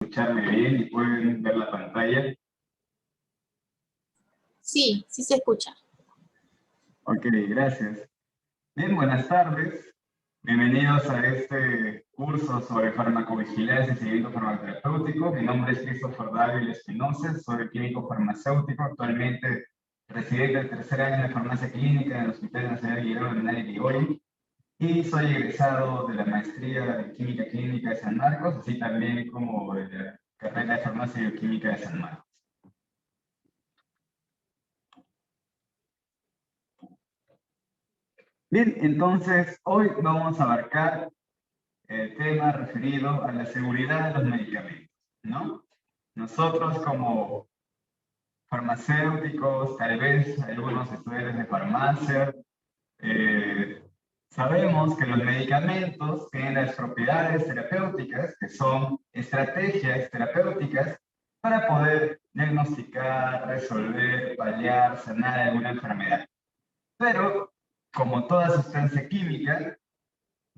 escucharme bien y pueden ver la pantalla. Sí, sí se escucha. Ok, gracias. Bien, buenas tardes. Bienvenidos a este curso sobre farmacovigilancia y seguimiento farmacoterapéutico. Mi nombre es Christopher Dávila Espinosa, soy químico farmacéutico, actualmente residente del tercer año de farmacia clínica en el Hospital Nacional Guillermo Bernal de Irigoyen, y soy egresado de la maestría de Química Clínica de San Marcos, así también como de la carrera de Farmacia y Bioquímica de San Marcos. Bien, entonces hoy vamos a abarcar el tema referido a la seguridad de los medicamentos, ¿no? Nosotros como farmacéuticos, tal vez algunos estudiantes de farmacia, sabemos que los medicamentos tienen las propiedades terapéuticas, que son estrategias terapéuticas para poder diagnosticar, resolver, paliar, sanar alguna enfermedad. Pero, como toda sustancia química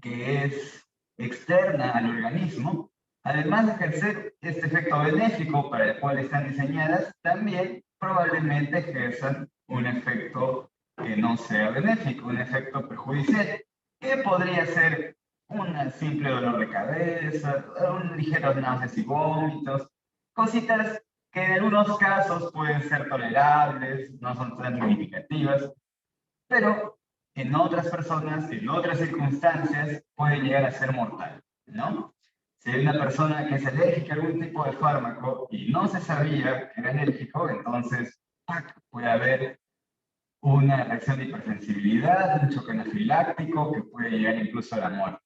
que es externa al organismo, además de ejercer este efecto benéfico para el cual están diseñadas, también probablemente ejerzan un efecto que no sea benéfico, un efecto perjudicial, que podría ser un simple dolor de cabeza, un ligero náuseas y vómitos, cositas que en algunos casos pueden ser tolerables, no son tan significativas, pero en otras personas, en otras circunstancias, puede llegar a ser mortal, ¿no? Si hay una persona que es alérgica a algún tipo de fármaco y no se sabía que era alérgico, entonces ¡pac!, puede haber una reacción de hipersensibilidad, un choque anafiláctico que puede llegar incluso a la muerte.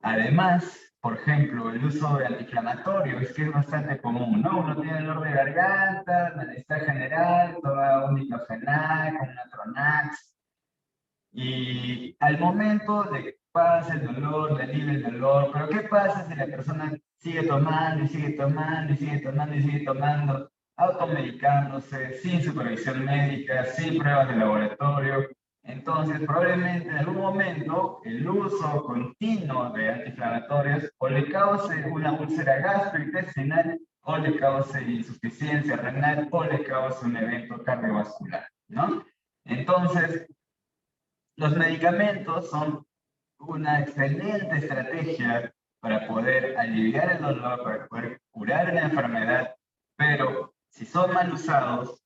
Además, por ejemplo, el uso de antiinflamatorios, que es bastante común, ¿no? Uno tiene dolor de garganta, malestar general, toma un diclofenac, un Natronax, y al momento de que pasa el dolor, le alivia el dolor, pero ¿qué pasa si la persona sigue tomando y sigue tomando y sigue tomando y sigue tomando, automedicándose, sin supervisión médica, sin pruebas de laboratorio? Entonces, probablemente en algún momento el uso continuo de antiinflamatorios o le cause una úlcera gastrointestinal, o le cause insuficiencia renal, o le cause un evento cardiovascular, ¿no? Entonces, los medicamentos son una excelente estrategia para poder aliviar el dolor, para poder curar la enfermedad, pero si son mal usados,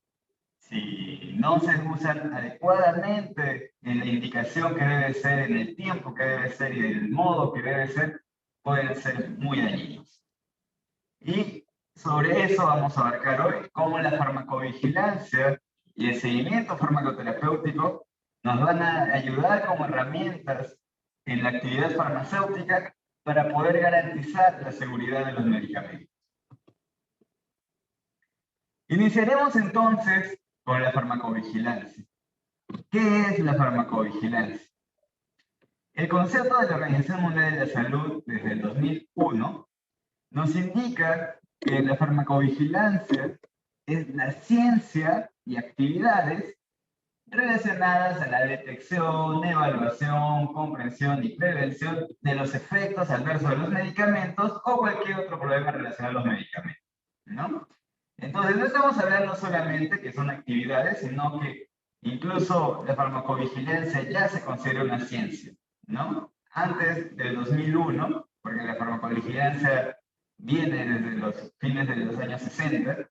si no se usan adecuadamente en la indicación que debe ser, en el tiempo que debe ser y en el modo que debe ser, pueden ser muy dañinos. Y sobre eso vamos a abarcar hoy cómo la farmacovigilancia y el seguimiento farmacoterapéutico nos van a ayudar como herramientas en la actividad farmacéutica para poder garantizar la seguridad de los medicamentos. Iniciaremos entonces con la farmacovigilancia. ¿Qué es la farmacovigilancia? El concepto de la Organización Mundial de la Salud desde el 2001 nos indica que la farmacovigilancia es la ciencia y actividades relacionadas a la detección, evaluación, comprensión y prevención de los efectos adversos de los medicamentos o cualquier otro problema relacionado a los medicamentos, ¿no? Entonces, no estamos hablando solamente que son actividades, sino que incluso la farmacovigilancia ya se considera una ciencia, ¿no? Antes del 2001, porque la farmacovigilancia viene desde los fines de los años 60,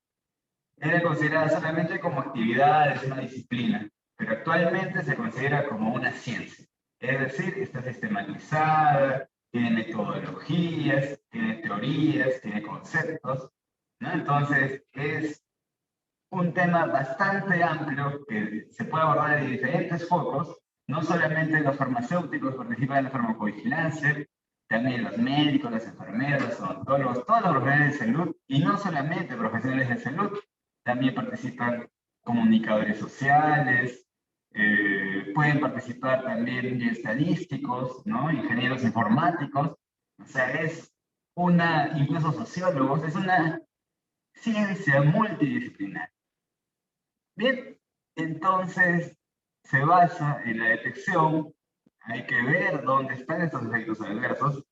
era considerada solamente como actividad, es una disciplina, pero actualmente se considera como una ciencia. Es decir, está sistematizada, tiene metodologías, tiene teorías, tiene conceptos, ¿no? Entonces, es un tema bastante amplio que se puede abordar de diferentes focos. No solamente los farmacéuticos participan en la farmacovigilancia, también los médicos, las enfermeras, los odontólogos, todos los profesionales de salud, y no solamente profesionales de salud, también participan comunicadores sociales, pueden participar también estadísticos, ¿no? Ingenieros informáticos, o sea, es una, incluso sociólogos, es una ciencia multidisciplinar. Bien, entonces se basa en la detección, hay que ver dónde están estos efectos adversos,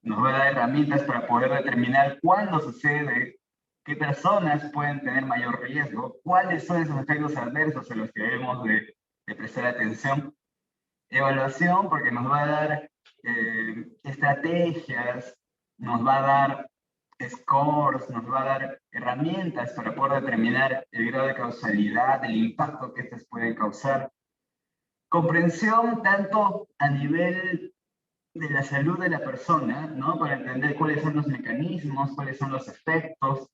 nos va a dar herramientas para poder determinar cuándo sucede, qué personas pueden tener mayor riesgo, cuáles son esos efectos adversos a los que debemos de prestar atención. Evaluación, porque nos va a dar estrategias, nos va a dar scores, nos va a dar herramientas para poder determinar el grado de causalidad, el impacto que estas pueden causar. Comprensión tanto a nivel de la salud de la persona, ¿no? Para entender cuáles son los mecanismos, cuáles son los efectos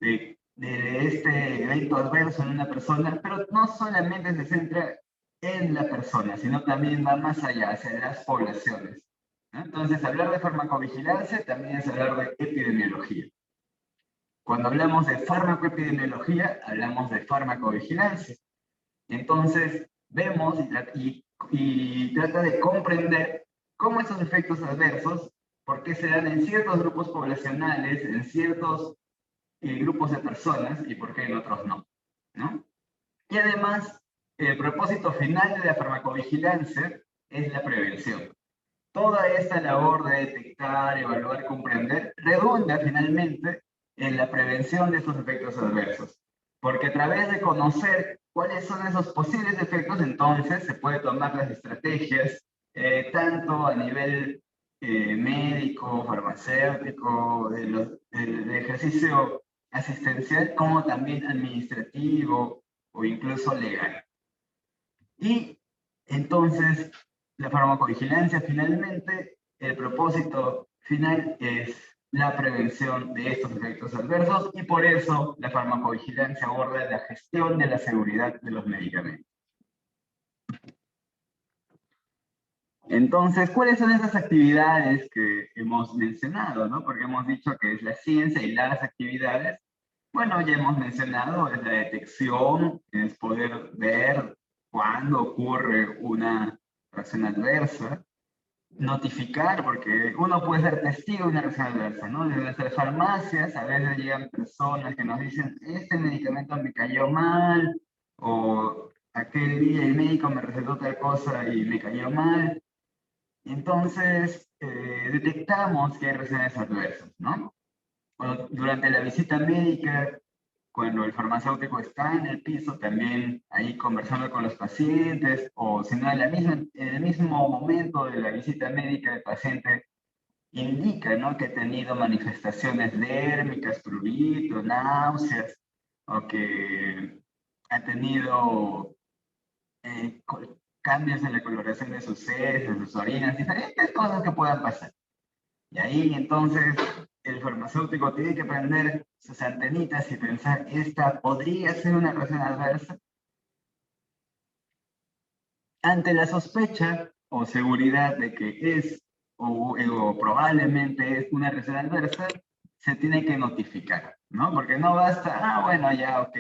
de este evento adverso en una persona, pero no solamente se centra en la persona, sino también va más allá, hacia las poblaciones, ¿no? Entonces, hablar de farmacovigilancia también es hablar de epidemiología. Cuando hablamos de farmacoepidemiología, hablamos de farmacovigilancia. Entonces, vemos y trata de comprender cómo esos efectos adversos, por qué se dan en ciertos grupos poblacionales, en ciertos grupos de personas y por qué en otros no, ¿no? Y además, el propósito final de la farmacovigilancia es la prevención. Toda esta labor de detectar, evaluar, comprender, redunda finalmente en la prevención de estos efectos adversos. Porque a través de conocer cuáles son esos posibles efectos, entonces se puede tomar las estrategias, tanto a nivel médico, farmacéutico, de ejercicio asistencial, como también administrativo o incluso legal. Y entonces, la farmacovigilancia finalmente, el propósito final es la prevención de estos efectos adversos y por eso la farmacovigilancia aborda la gestión de la seguridad de los medicamentos. Entonces, ¿cuáles son esas actividades que hemos mencionado, ¿no? Porque hemos dicho que es la ciencia y las actividades. Bueno, ya hemos mencionado, es la detección, es poder ver cuándo ocurre una reacción adversa, notificar, porque uno puede ser testigo de una reacción adversa, ¿no? Desde nuestras farmacias a veces llegan personas que nos dicen, este medicamento me cayó mal, o aquel día el médico me recetó tal cosa y me cayó mal. Entonces, detectamos que hay reacciones adversas, ¿no? Durante la visita médica, cuando el farmacéutico está en el piso, también ahí conversando con los pacientes, o si no, en el mismo momento de la visita médica, el paciente indica, ¿no?, que ha tenido manifestaciones dérmicas, pruritos, náuseas, o que ha tenido cambios en la coloración de sus heces, de sus orinas, diferentes cosas que puedan pasar. Y ahí entonces el farmacéutico tiene que prender sus antenitas y pensar, ¿esta podría ser una reacción adversa? Ante la sospecha o seguridad de que es o probablemente es una reacción adversa, se tiene que notificar, ¿no? Porque no basta, bueno, ya, ok,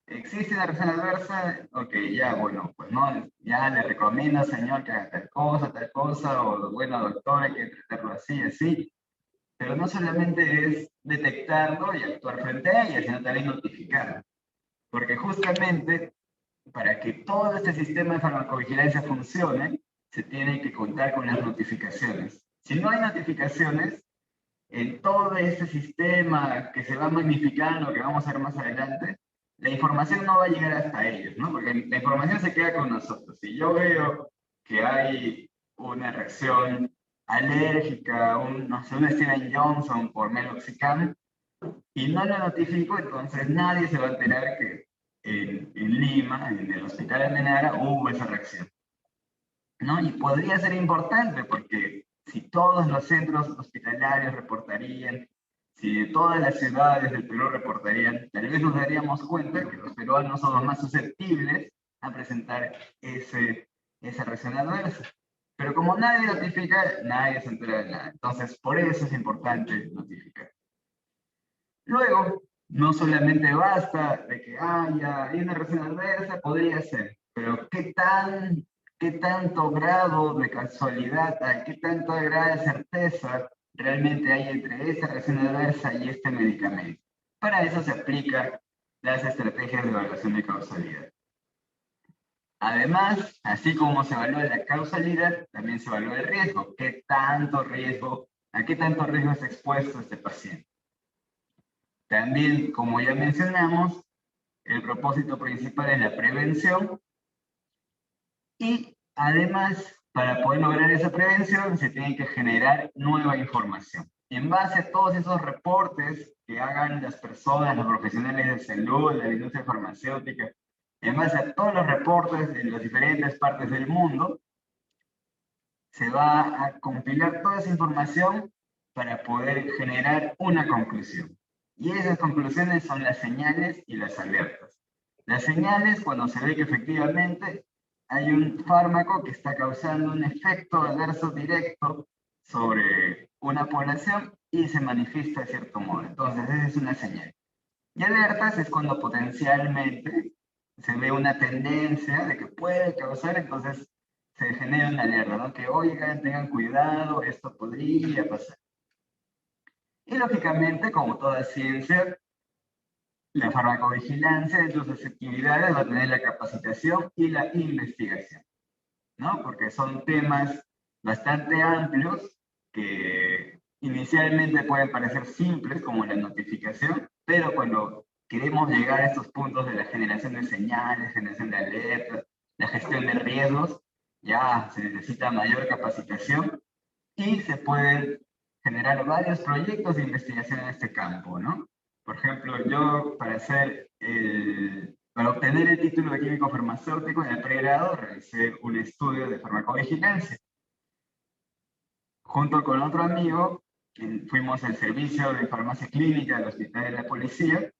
existe una reacción adversa, ok, ya, bueno, pues no, ya le recomiendo, señor, que haga tal cosa, o bueno, doctor, hay que tratarlo así, así. Pero no solamente es detectarlo y actuar frente a ella, sino también notificarlo. Porque justamente para que todo este sistema de farmacovigilancia funcione, se tiene que contar con las notificaciones. Si no hay notificaciones, en todo este sistema que se va magnificando, que vamos a ver más adelante, la información no va a llegar hasta ellos, ¿no? Porque la información se queda con nosotros. Si yo veo que hay una reacción alérgica, no sé, un Steven Johnson por meloxicam, y no lo notifico, entonces nadie se va a enterar que en Lima, en el hospital de Menara, hubo esa reacción, ¿no? Y podría ser importante porque si todos los centros hospitalarios reportarían, si todas las ciudades del Perú reportarían, tal vez nos daríamos cuenta que los peruanos somos más susceptibles a presentar esa reacción adversa. Pero como nadie notifica, nadie se entera de nada. Entonces, por eso es importante notificar. Luego, no solamente basta de que, ya hay una reacción adversa, podría ser, pero qué tanto grado de casualidad hay, qué tanto grado de certeza realmente hay entre esa reacción adversa y este medicamento? Para eso se aplican las estrategias de evaluación de causalidad. Además, así como se evalúa la causalidad, también se evalúa el riesgo. ¿Qué tanto riesgo ¿A qué tanto riesgo está expuesto este paciente? También, como ya mencionamos, el propósito principal es la prevención y además, para poder lograr esa prevención, se tiene que generar nueva información. En base a todos esos reportes que hagan las personas, los profesionales de salud, la industria farmacéutica, en base a todos los reportes de las diferentes partes del mundo, se va a compilar toda esa información para poder generar una conclusión. Y esas conclusiones son las señales y las alertas. Las señales, cuando se ve que efectivamente hay un fármaco que está causando un efecto adverso directo sobre una población y se manifiesta de cierto modo. Entonces, esa es una señal. Y alertas es cuando potencialmente se ve una tendencia de que puede causar, entonces se genera una alerta, ¿no? Que oigan, tengan cuidado, esto podría pasar. Y lógicamente, como toda ciencia, la farmacovigilancia en sus actividades va a tener la capacitación y la investigación, ¿no? Porque son temas bastante amplios que inicialmente pueden parecer simples, como la notificación, pero cuando queremos llegar a estos puntos de la generación de señales, generación de alertas, la gestión de riesgos, ya se necesita mayor capacitación y se pueden generar varios proyectos de investigación en este campo, ¿no? Por ejemplo, yo para obtener el título de químico farmacéutico en el pregrado, realicé un estudio de farmacovigilancia. Junto con otro amigo, fuimos al servicio de farmacia clínica del Hospital de la Policía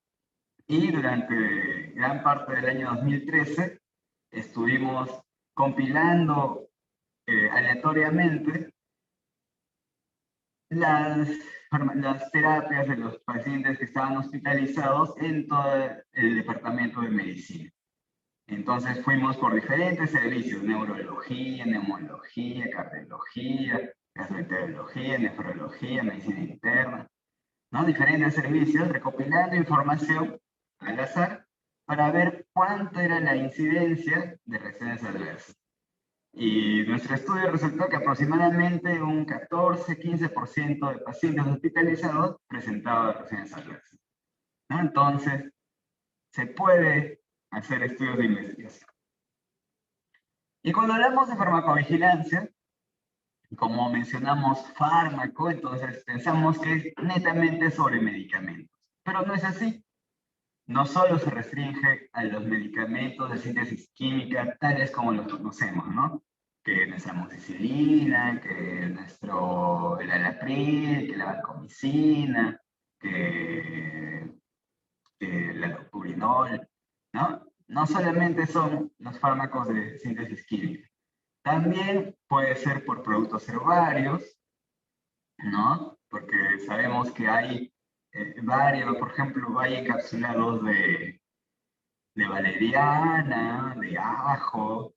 y durante gran parte del año 2013 estuvimos compilando aleatoriamente las terapias de los pacientes que estaban hospitalizados en todo el departamento de medicina. Entonces fuimos por diferentes servicios: neurología, neumología, cardiología, gastroenterología, nefrología, medicina interna, ¿no? Diferentes servicios recopilando información al azar para ver cuánto era la incidencia de reacciones adversas. Y nuestro estudio resultó que aproximadamente un 14-15% de pacientes hospitalizados presentaban reacciones adversas, ¿no? Entonces, se puede hacer estudios de investigación. Y cuando hablamos de farmacovigilancia, como mencionamos fármaco, entonces pensamos que es netamente sobre medicamentos. Pero no es así. No solo se restringe a los medicamentos de síntesis química tales como los conocemos, ¿no? Que nuestra amoxicilina, que el alapril, que la vancomicina, que el allopurinol, ¿no? No solamente son los fármacos de síntesis química, también puede ser por productos herbarios, ¿no? Porque sabemos que hay varios, por ejemplo, hay encapsulados de valeriana, de ajo,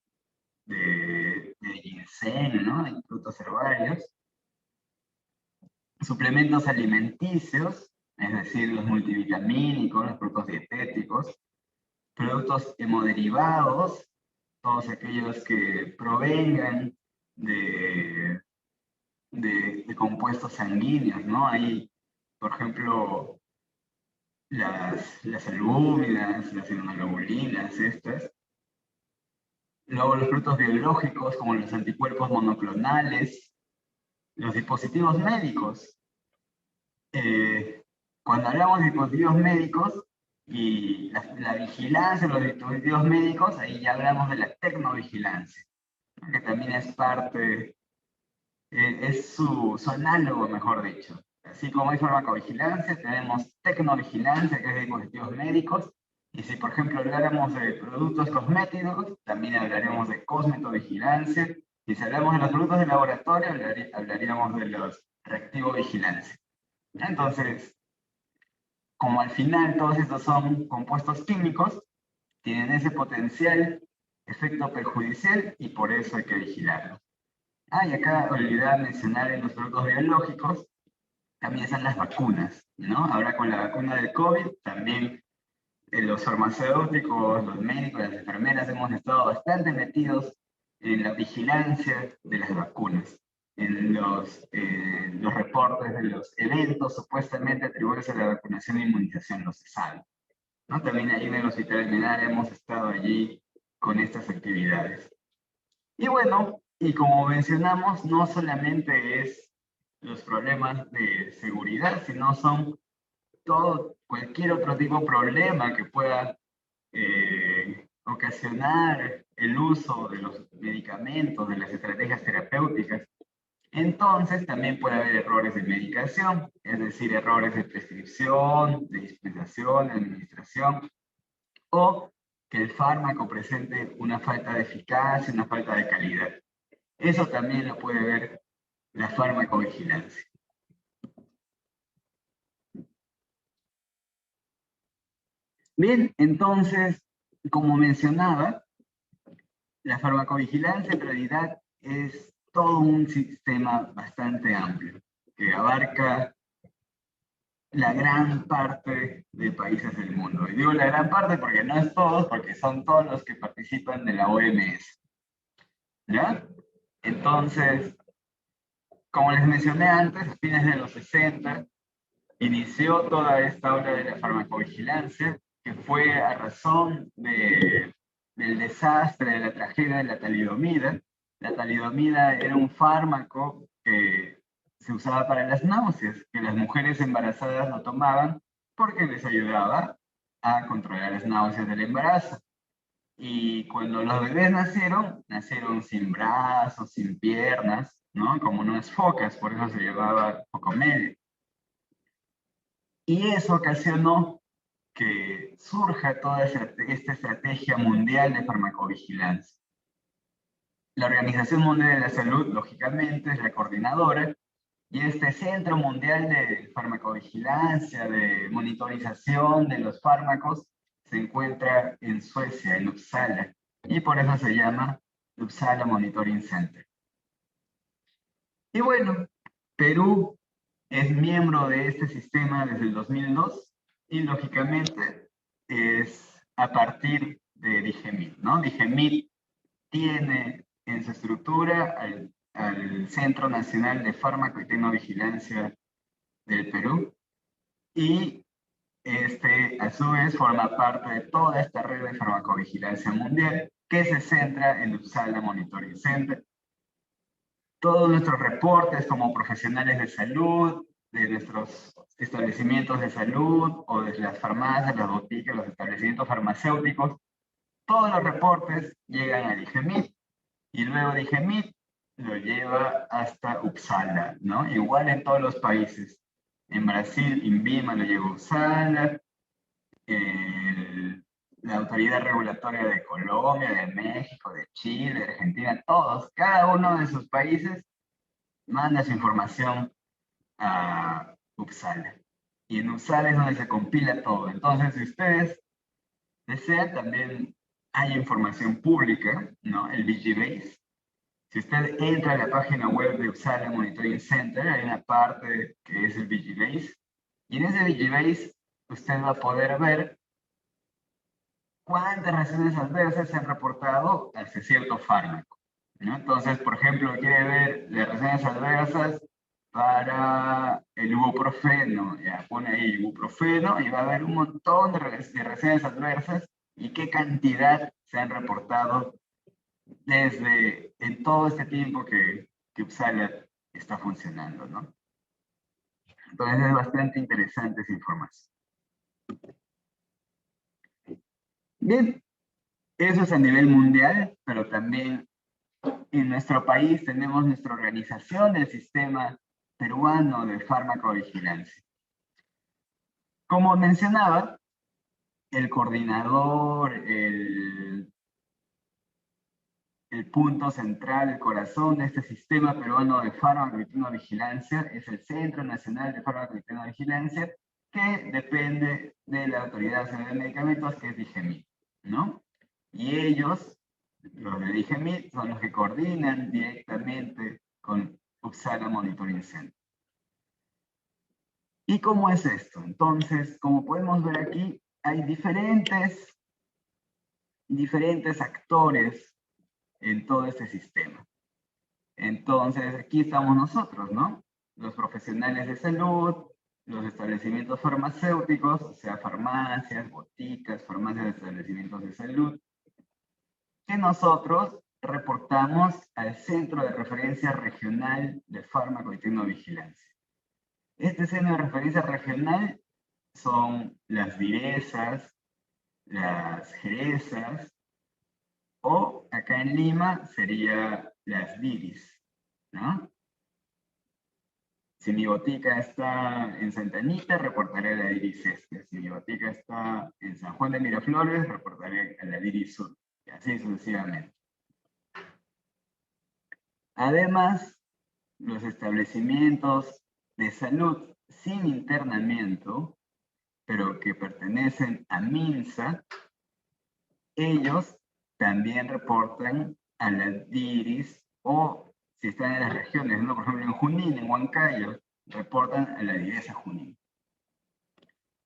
de ginseng, ¿no? Hay productos herbarios. Suplementos alimenticios, es decir, los multivitamínicos, los productos dietéticos, productos hemoderivados, todos aquellos que provengan de compuestos sanguíneos, ¿no? Hay, por ejemplo, las albúminas, las inmunoglobulinas, estas. Luego los productos biológicos, como los anticuerpos monoclonales, los dispositivos médicos. Cuando hablamos de dispositivos médicos y la vigilancia de los dispositivos médicos, ahí ya hablamos de la tecnovigilancia, ¿no? Que también es parte, es su análogo, mejor dicho. Así como hay farmacovigilancia, tenemos tecnovigilancia, que es de dispositivos médicos, y si por ejemplo habláramos de productos cosméticos, también hablaremos de cosmetovigilancia, y si hablamos de los productos de laboratorio, hablaríamos de los reactivovigilancia. Entonces, como al final todos estos son compuestos químicos, tienen ese potencial efecto perjudicial y por eso hay que vigilarlos. Y acá olvidaba mencionar en los productos biológicos, también están las vacunas, ¿no? Ahora con la vacuna del COVID, también los farmacéuticos, los médicos, las enfermeras hemos estado bastante metidos en la vigilancia de las vacunas. los reportes de los eventos supuestamente atribuidos a la vacunación e inmunización, los ESAL, ¿no? También ahí en el Hospital Almenara hemos estado allí con estas actividades. Y bueno, y como mencionamos, no solamente es los problemas de seguridad, sino son cualquier otro tipo de problema que pueda ocasionar el uso de los medicamentos, de las estrategias terapéuticas. Entonces también puede haber errores de medicación, es decir, errores de prescripción, de dispensación, de administración, o que el fármaco presente una falta de eficacia, una falta de calidad. Eso también lo puede ver la farmacovigilancia. Bien, entonces, como mencionaba, la farmacovigilancia en realidad es todo un sistema bastante amplio, que abarca la gran parte de países del mundo. Y digo la gran parte porque no es todos, porque son todos los que participan de la OMS. ¿Ya? Entonces, como les mencioné antes, a fines de los 60, inició toda esta ola de la farmacovigilancia, que fue a razón del desastre, de la tragedia de la talidomida. La talidomida era un fármaco que se usaba para las náuseas, que las mujeres embarazadas lo tomaban porque les ayudaba a controlar las náuseas del embarazo. Y cuando los bebés nacieron sin brazos, sin piernas, ¿no? Como unas focas, por eso se llamaba focomedia. Y eso ocasionó que surja toda esta estrategia mundial de farmacovigilancia. La Organización Mundial de la Salud, lógicamente, es la coordinadora, y este Centro Mundial de Farmacovigilancia, de monitorización de los fármacos, se encuentra en Suecia, en Uppsala, y por eso se llama Uppsala Monitoring Center. Y bueno, Perú es miembro de este sistema desde el 2002 y lógicamente es a partir de DIGEMIT, ¿no? DIGEMIT tiene en su estructura al Centro Nacional de Fármaco y Tecnovigilancia del Perú y este a su vez forma parte de toda esta red de farmacovigilancia mundial que se centra en Uppsala Monitoring Center. Todos nuestros reportes como profesionales de salud, de nuestros establecimientos de salud o de las farmacias, las boticas, los establecimientos farmacéuticos, todos los reportes llegan a DIGEMIT y luego DIGEMIT lo lleva hasta Uppsala, ¿no? Igual en todos los países. En Brasil, INVIMA lo lleva a Uppsala, la autoridad regulatoria de Colombia, de México, de Chile, de Argentina, todos, cada uno de sus países manda su información a Uppsala. Y en Uppsala es donde se compila todo. Entonces, si ustedes desean, también hay información pública, ¿no? El VigiBase. Si usted entra a la página web de Uppsala Monitoring Center, hay una parte que es el VigiBase. Y en ese VigiBase usted va a poder ver cuántas reacciones adversas se han reportado hacia cierto fármaco, ¿no? Entonces, por ejemplo, quiere ver las reacciones adversas para el ibuprofeno, ya pone ahí ibuprofeno y va a haber un montón de reacciones adversas y qué cantidad se han reportado desde en todo este tiempo que Uppsala está funcionando, ¿no? Entonces es bastante interesante esa información. Bien, eso es a nivel mundial, pero también en nuestro país tenemos nuestra organización del sistema peruano de farmacovigilancia. Como mencionaba, el coordinador, el punto central, el corazón de este sistema peruano de fármaco y tecnovigilancia es el Centro Nacional de Fármaco y Tecnovigilancia, que depende de la Autoridad Nacional de Medicamentos, que es DIGEMIT, ¿no? Y ellos, los de DIGEMIT, son los que coordinan directamente con Uppsala Monitoring Center. ¿Y cómo es esto? Entonces, como podemos ver aquí, hay diferentes actores en todo este sistema. Entonces, aquí estamos nosotros, ¿no? Los profesionales de salud, los establecimientos farmacéuticos, o sea, farmacias, boticas, farmacias, establecimientos de salud, que nosotros reportamos al Centro de Referencia Regional de Fármaco y Tecnovigilancia. Este centro de referencia regional son las DIRESAs, las GERESAs, o acá en Lima sería las DIRIS, ¿no? Si mi botica está en Santa Anita, reportaré a la DIRIS Este. Si mi botica está en San Juan de Miraflores, reportaré a la DIRIS Sur. Y así sucesivamente. Además, los establecimientos de salud sin internamiento, pero que pertenecen a MINSA, ellos también reportan a la DIRIS, o si están en las regiones, ¿no? Por ejemplo, en Junín, en Huancayo, reportan a la DIRESA Junín.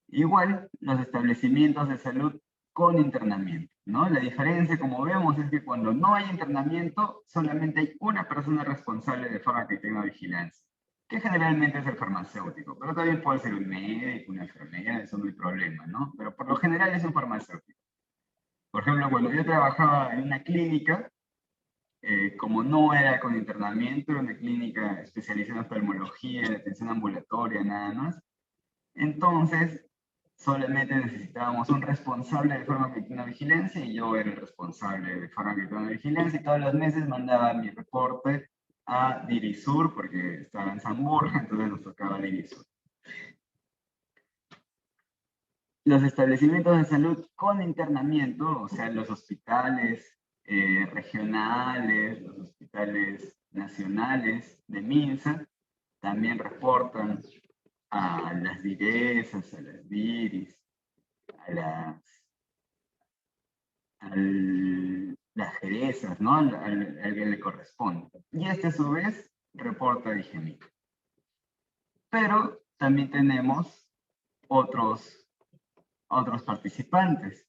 Igual, los establecimientos de salud con internamiento, ¿no? La diferencia, como vemos, es que cuando no hay internamiento, solamente hay una persona responsable de fármaco y tecnovigilancia, que generalmente es el farmacéutico, pero también puede ser un médico, una enfermera, eso no hay problema, ¿no? Pero por lo general es un farmacéutico. Por ejemplo, cuando yo trabajaba en una clínica, como no era con internamiento, era una clínica especializada en oftalmología, en atención ambulatoria, nada más, entonces solamente necesitábamos un responsable de farmacovigilancia y yo era el responsable de farmacovigilancia y todos los meses mandaba mi reporte a Dirisur porque estaba en San Borja, entonces nos tocaba Dirisur. Los establecimientos de salud con internamiento, o sea, los hospitales regionales, los hospitales nacionales de MINSA, también reportan a las DIRESAs, a las DIRIS, a las GERESAs, ¿no? Al que le corresponde. Y este a su vez reporta a DIGEMIT. Pero también tenemos otros participantes.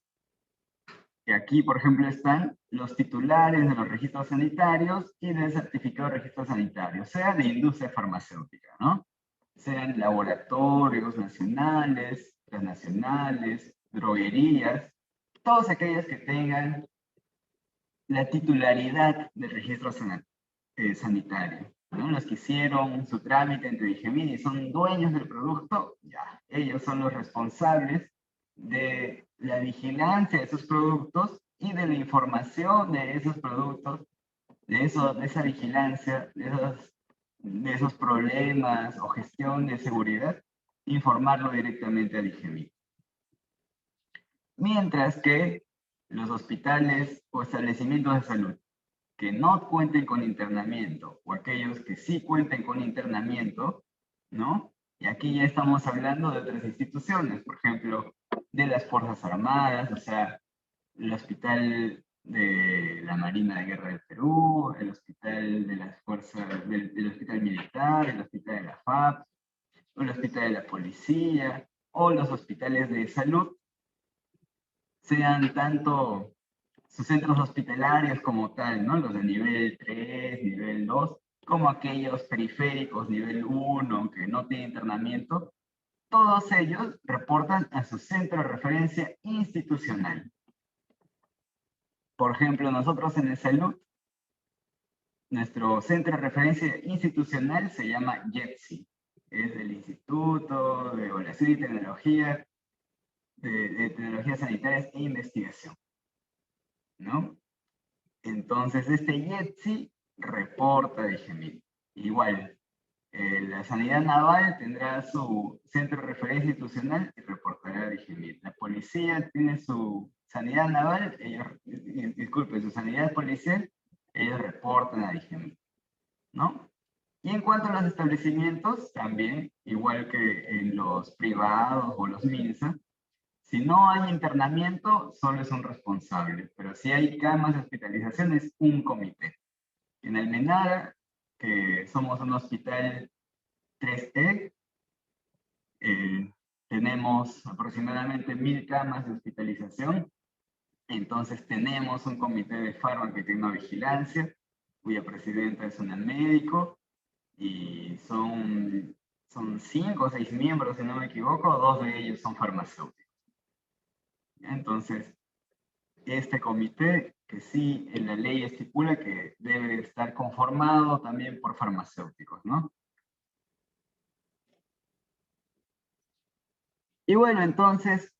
Que aquí, por ejemplo, están los titulares de los registros sanitarios y del certificado de registro sanitario, sea de industria farmacéutica, ¿no? Sean laboratorios nacionales, transnacionales, droguerías, todos aquellos que tengan la titularidad del registro sanitario, ¿no? Los que hicieron su trámite ante DIGEMIT y son dueños del producto, ya, ellos son los responsables de la vigilancia de esos productos y de la información de esos productos, de esa vigilancia, de esos problemas o gestión de seguridad, informarlo directamente a DIGEMIT. Mientras que los hospitales o establecimientos de salud que no cuenten con internamiento o aquellos que sí cuenten con internamiento, ¿no? Y aquí ya estamos hablando de otras instituciones, por ejemplo, de las Fuerzas Armadas, o sea, el Hospital de la Marina de Guerra del Perú, el Hospital de las Fuerzas, del Hospital Militar, el Hospital de la FAP, o el Hospital de la Policía, o los hospitales de salud, sean tanto sus centros hospitalarios como tal, ¿no? Los de nivel 3, nivel 2, como aquellos periféricos, nivel 1, que no tienen internamiento, todos ellos reportan a su centro de referencia institucional. Por ejemplo, nosotros en el salud, nuestro centro de referencia institucional se llama IETSI, es el Instituto de Evaluación y Tecnología, de Tecnologías Sanitarias e Investigación, ¿no? Entonces, este IETSI reporta a DIGEMIT. Igual, la Sanidad Naval tendrá su centro de referencia institucional y reportará a DIGEMIT. La policía tiene su sanidad naval, su sanidad policial, ellos reportan a DIGEMIT, ¿no? Y en cuanto a los establecimientos, también, igual que en los privados o los MINSA, si no hay internamiento, solo es un responsable, pero si hay camas de hospitalización es un comité. En Almenara, que somos un hospital 3E, tenemos aproximadamente 1000 camas de hospitalización, entonces tenemos un comité de fármaco y tecnovigilancia, cuya presidenta es una médico, y son 5 o 6 miembros, si no me equivoco, 2 de ellos son farmacéuticos. Entonces, este comité, que sí en la ley estipula que debe estar conformado también por farmacéuticos, ¿no? Y bueno, entonces,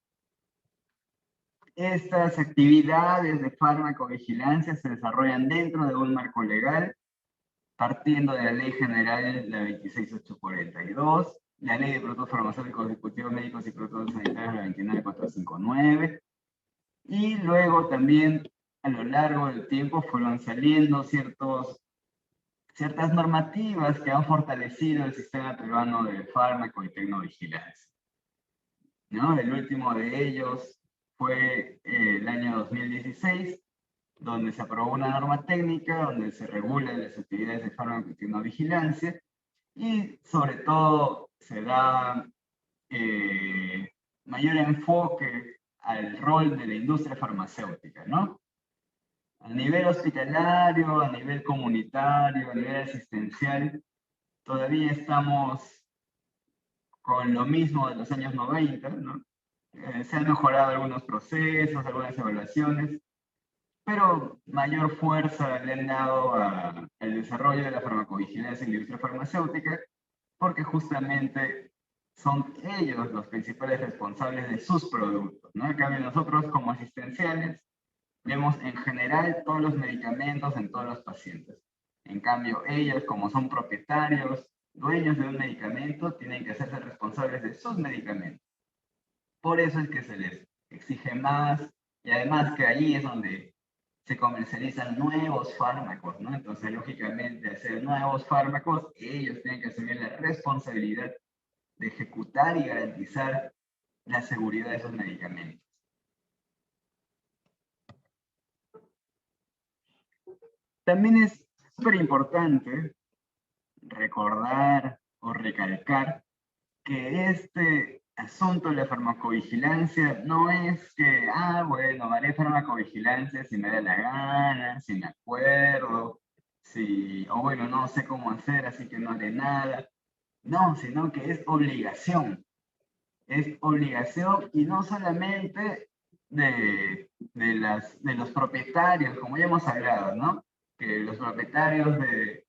estas actividades de farmacovigilancia se desarrollan dentro de un marco legal, partiendo de la Ley General, la 26842, la Ley de Productos Farmacéuticos, Dispositivos Médicos y Productos Sanitarios, la 29459, y luego también a lo largo del tiempo fueron saliendo ciertas normativas que han fortalecido el sistema peruano de fármaco y tecnovigilancia, ¿no? El último de ellos fue el año 2016, donde se aprobó una norma técnica donde se regulan las actividades de fármaco y tecnovigilancia, y sobre todo se da mayor enfoque al rol de la industria farmacéutica, ¿no? A nivel hospitalario, a nivel comunitario, a nivel asistencial, todavía estamos con lo mismo de los años 90, ¿no? Se han mejorado algunos procesos, algunas evaluaciones, pero mayor fuerza le han dado al desarrollo de la farmacovigilancia en la industria farmacéutica, porque justamente son ellos los principales responsables de sus productos, ¿no? En cambio, nosotros como asistenciales vemos en general todos los medicamentos en todos los pacientes. En cambio, ellos, como son propietarios, dueños de un medicamento, tienen que hacerse responsables de sus medicamentos. Por eso es que se les exige más, y además que ahí es donde se comercializan nuevos fármacos, ¿no? Entonces, lógicamente, hacer nuevos fármacos, ellos tienen que asumir la responsabilidad de ejecutar y garantizar la seguridad de esos medicamentos. También es súper importante recordar o recalcar que este asunto de la farmacovigilancia no es que, bueno, haré farmacovigilancia si me da la gana, si me acuerdo, o bueno, no sé cómo hacer, así que no haré nada. No, sino que es obligación. Es obligación, y no solamente de los propietarios, como ya hemos hablado, ¿no? Que los propietarios de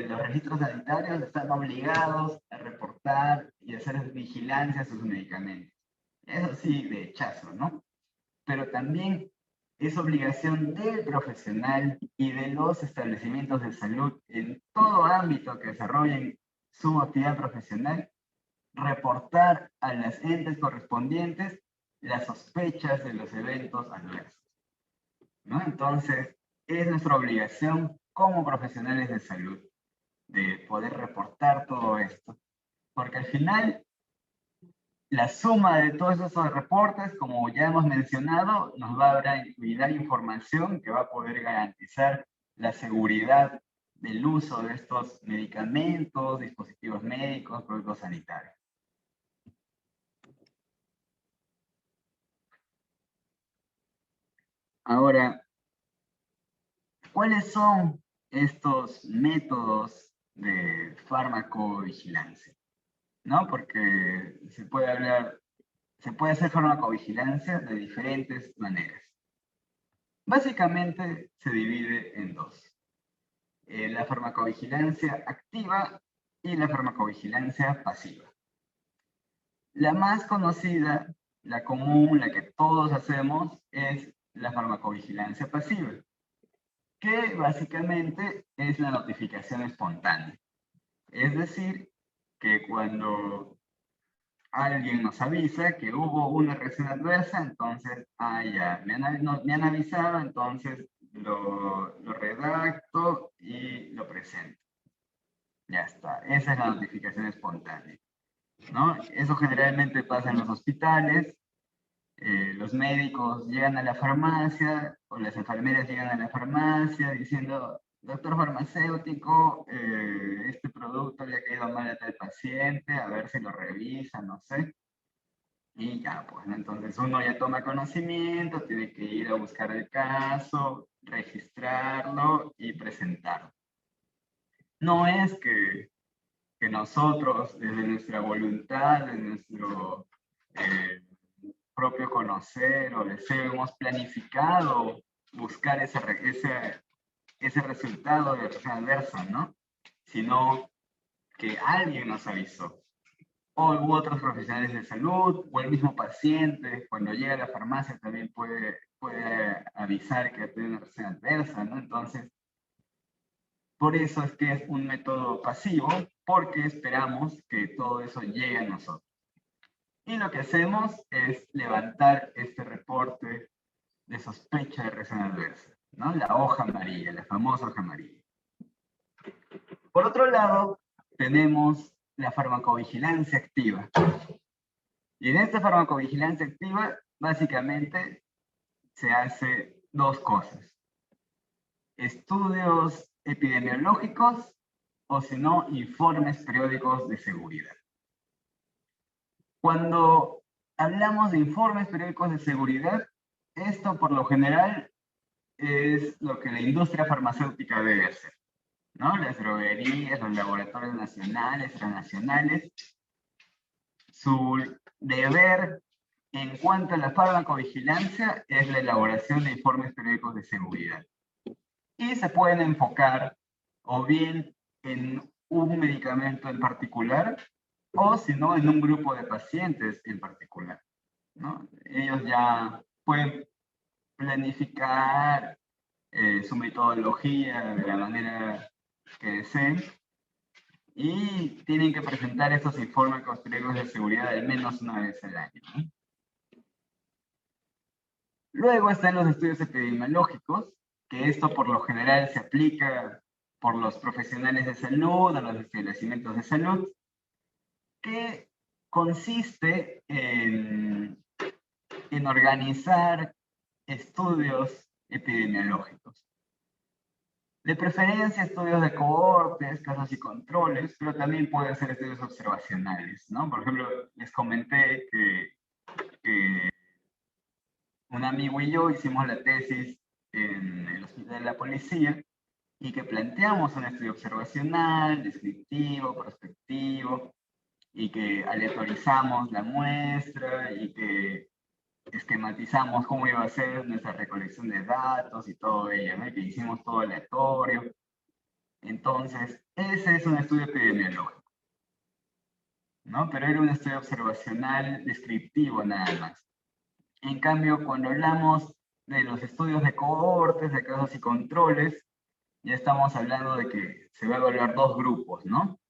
los registros sanitarios están obligados a reportar y hacer vigilancia a sus medicamentos. Eso sí, de hechazo, ¿no? Pero también es obligación del profesional y de los establecimientos de salud en todo ámbito que desarrollen su actividad profesional, reportar a las entes correspondientes las sospechas de los eventos adversos, ¿no? Entonces, es nuestra obligación como profesionales de salud de poder reportar todo esto, porque al final la suma de todos esos reportes, como ya hemos mencionado, nos va a dar información que va a poder garantizar la seguridad del uso de estos medicamentos, dispositivos médicos, productos sanitarios. Ahora, ¿cuáles son estos métodos de farmacovigilancia? ¿No? Porque se puede hacer farmacovigilancia de diferentes maneras. Básicamente se divide en dos. La farmacovigilancia activa y la farmacovigilancia pasiva. La más conocida, la común, la que todos hacemos, es la farmacovigilancia pasiva, que básicamente es la notificación espontánea. Es decir, que cuando alguien nos avisa que hubo una reacción adversa, entonces, ya, me han avisado, entonces lo redacto y lo presento. Ya está, esa es la notificación espontánea, ¿no? Eso generalmente pasa en los hospitales. Los médicos llegan a la farmacia o las enfermeras llegan a la farmacia diciendo: doctor farmacéutico, este producto le ha caído mal a tal paciente, a ver si lo revisa, no sé. Y ya, pues, ¿no? Entonces uno ya toma conocimiento, tiene que ir a buscar el caso, registrarlo y presentarlo. No es que nosotros, desde nuestra voluntad, de nuestro propio conocer o deseo, hemos planificado buscar ese resultado de reacción adversa, ¿no? Sino que alguien nos avisó. O hubo otros profesionales de salud, o el mismo paciente, cuando llega a la farmacia también puede avisar que ha tenido una reacción adversa, ¿no? Entonces, por eso es que es un método pasivo, porque esperamos que todo eso llegue a nosotros. Y lo que hacemos es levantar este reporte de sospecha de reacción adversa, ¿no? La hoja amarilla, la famosa hoja amarilla. Por otro lado, tenemos la farmacovigilancia activa. Y en esta farmacovigilancia activa, básicamente, se hace dos cosas. Estudios epidemiológicos o, si no, informes periódicos de seguridad. Cuando hablamos de informes periódicos de seguridad, esto por lo general es lo que la industria farmacéutica debe hacer, ¿no? Las droguerías, los laboratorios nacionales, transnacionales, su deber en cuanto a la farmacovigilancia es la elaboración de informes periódicos de seguridad. Y se pueden enfocar o bien en un medicamento en particular o si no en un grupo de pacientes en particular, ¿no? Ellos ya pueden planificar su metodología de la manera que deseen y tienen que presentar estos informes periódicos de seguridad al menos una vez al año, ¿no? Luego están los estudios epidemiológicos, que esto por lo general se aplica por los profesionales de salud, a los establecimientos de salud, que consiste en organizar estudios epidemiológicos. De preferencia estudios de cohortes, casos y controles, pero también pueden ser estudios observacionales, ¿no? Por ejemplo, les comenté que un amigo y yo hicimos la tesis en el Hospital de la Policía y que planteamos un estudio observacional, descriptivo, prospectivo, y que aleatorizamos la muestra y que esquematizamos cómo iba a ser nuestra recolección de datos y todo ello, ¿no? Y que hicimos todo aleatorio. Entonces, ese es un estudio epidemiológico, ¿no? Pero era un estudio observacional descriptivo nada más. En cambio, cuando hablamos de los estudios de cohortes, de casos y controles, ya estamos hablando de que se va a evaluar dos grupos, ¿no?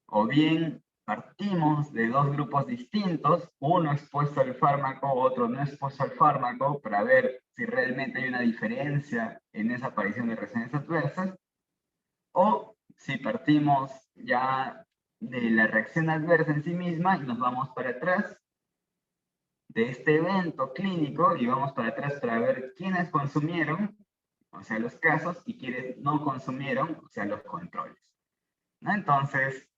O bien partimos de dos grupos distintos, uno expuesto al fármaco, otro no expuesto al fármaco, para ver si realmente hay una diferencia en esa aparición de reacciones adversas, o si partimos ya de la reacción adversa en sí misma y nos vamos para atrás de este evento clínico y vamos para atrás para ver quiénes consumieron, o sea, los casos, y quiénes no consumieron, o sea, los controles, ¿no? Entonces,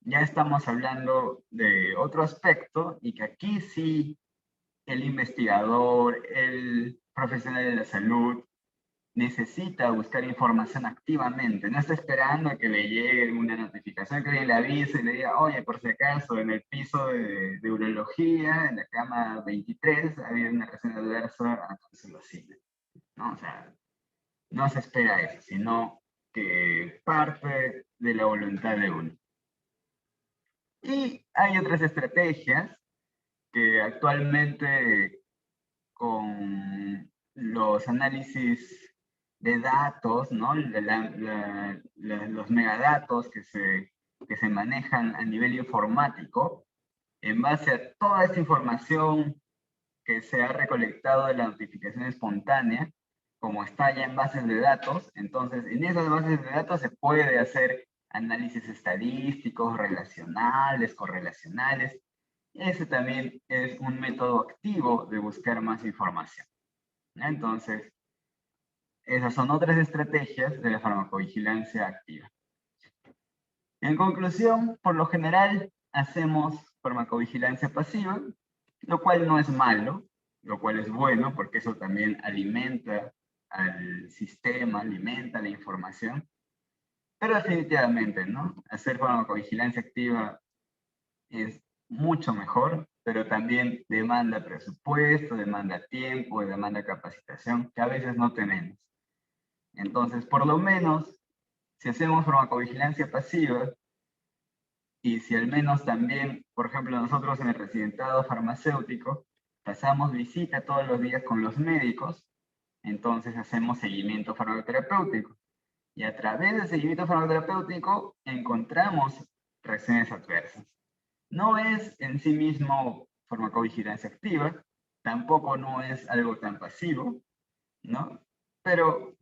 ya estamos hablando de otro aspecto y que aquí sí el investigador, el profesional de la salud, necesita buscar información activamente, no está esperando a que le llegue una notificación, que alguien le avise y le diga, oye, por si acaso, en el piso de urología, en la cama 23, ha habido una reacción adversa a toxilosina, ¿no? O sea, no se espera eso, sino que parte de la voluntad de uno. Y hay otras estrategias que actualmente con los análisis de datos, ¿no? Los megadatos que se manejan a nivel informático, en base a toda esta información que se ha recolectado de la notificación espontánea, como está ya en bases de datos, entonces en esas bases de datos se puede hacer análisis estadísticos, relacionales, correlacionales. Ese también es un método activo de buscar más información. Entonces, esas son otras estrategias de la farmacovigilancia activa. En conclusión, por lo general, hacemos farmacovigilancia pasiva, lo cual no es malo, lo cual es bueno, porque eso también alimenta al sistema, alimenta la información, pero definitivamente, ¿no? Hacer farmacovigilancia activa es mucho mejor, pero también demanda presupuesto, demanda tiempo, demanda capacitación, que a veces no tenemos. Entonces, por lo menos, si hacemos farmacovigilancia pasiva, y si al menos también, por ejemplo, nosotros en el residentado farmacéutico, pasamos visita todos los días con los médicos, entonces hacemos seguimiento farmacoterapéutico. Y a través del seguimiento farmacoterapéutico encontramos reacciones adversas. No es en sí mismo farmacovigilancia activa, tampoco no es algo tan pasivo, ¿no? Pero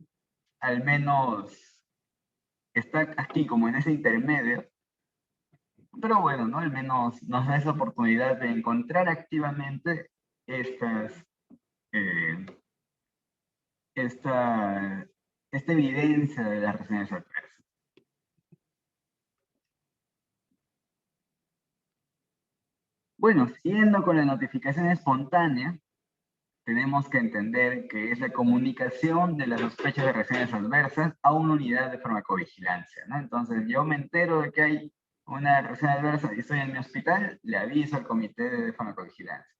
al menos está aquí como en ese intermedio. Pero bueno, ¿no? Al menos nos da esa oportunidad de encontrar activamente estas, eh, esta, esta evidencia de las reacciones adversas. Bueno, siguiendo con la notificación espontánea, tenemos que entender que es la comunicación de las sospechas de reacciones adversas a una unidad de farmacovigilancia, ¿no? Entonces, yo me entero de que hay una reacción adversa y estoy en mi hospital, le aviso al comité de farmacovigilancia.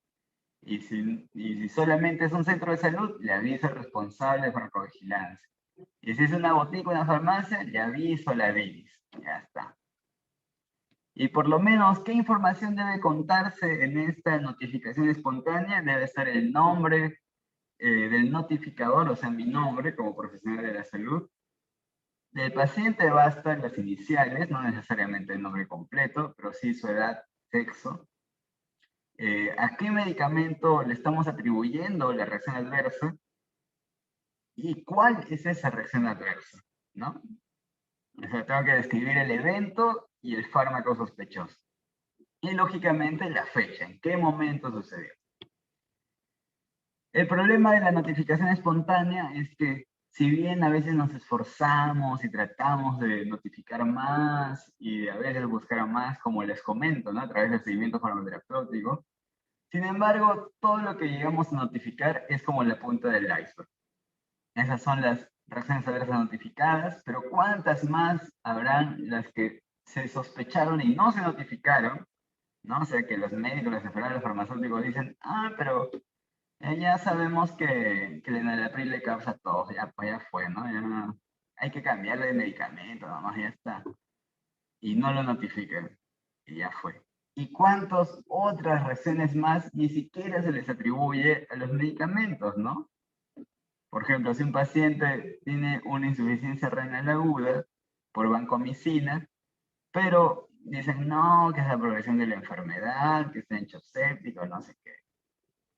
Y si solamente es un centro de salud, le aviso al responsable de farmacovigilancia. Y si es una botica o una farmacia, le aviso a la DINIS. Ya está. Y por lo menos, ¿qué información debe contarse en esta notificación espontánea? Debe estar el nombre del notificador, o sea, mi nombre como profesional de la salud. Del paciente bastan las iniciales, no necesariamente el nombre completo, pero sí su edad, sexo. ¿A qué medicamento le estamos atribuyendo la reacción adversa? ¿Y cuál es esa reacción adversa? ¿No? O sea, tengo que describir el evento y el fármaco sospechoso. Y lógicamente la fecha, en qué momento sucedió. El problema de la notificación espontánea es que si bien a veces nos esforzamos y tratamos de notificar más y de a veces buscar más, como les comento, ¿no? A través del seguimiento farmacoterapéutico, sin embargo, todo lo que llegamos a notificar es como la punta del iceberg. Esas son las reacciones adversas notificadas, pero ¿cuántas más habrán las que se sospecharon y no se notificaron? ¿No? O sea, que los médicos, los enfermeros, los farmacéuticos dicen, pero ya sabemos que el enalapril le causa tos, ya, pues ya fue, ¿no? Ya no hay que cambiarle de medicamento, nomás ya está. Y no lo notifican, y ya fue. ¿Y cuántas otras reacciones más ni siquiera se les atribuye a los medicamentos, no? Por ejemplo, si un paciente tiene una insuficiencia renal aguda por vancomicina, pero dicen, no, que es la progresión de la enfermedad, que está hecho séptico, no sé qué.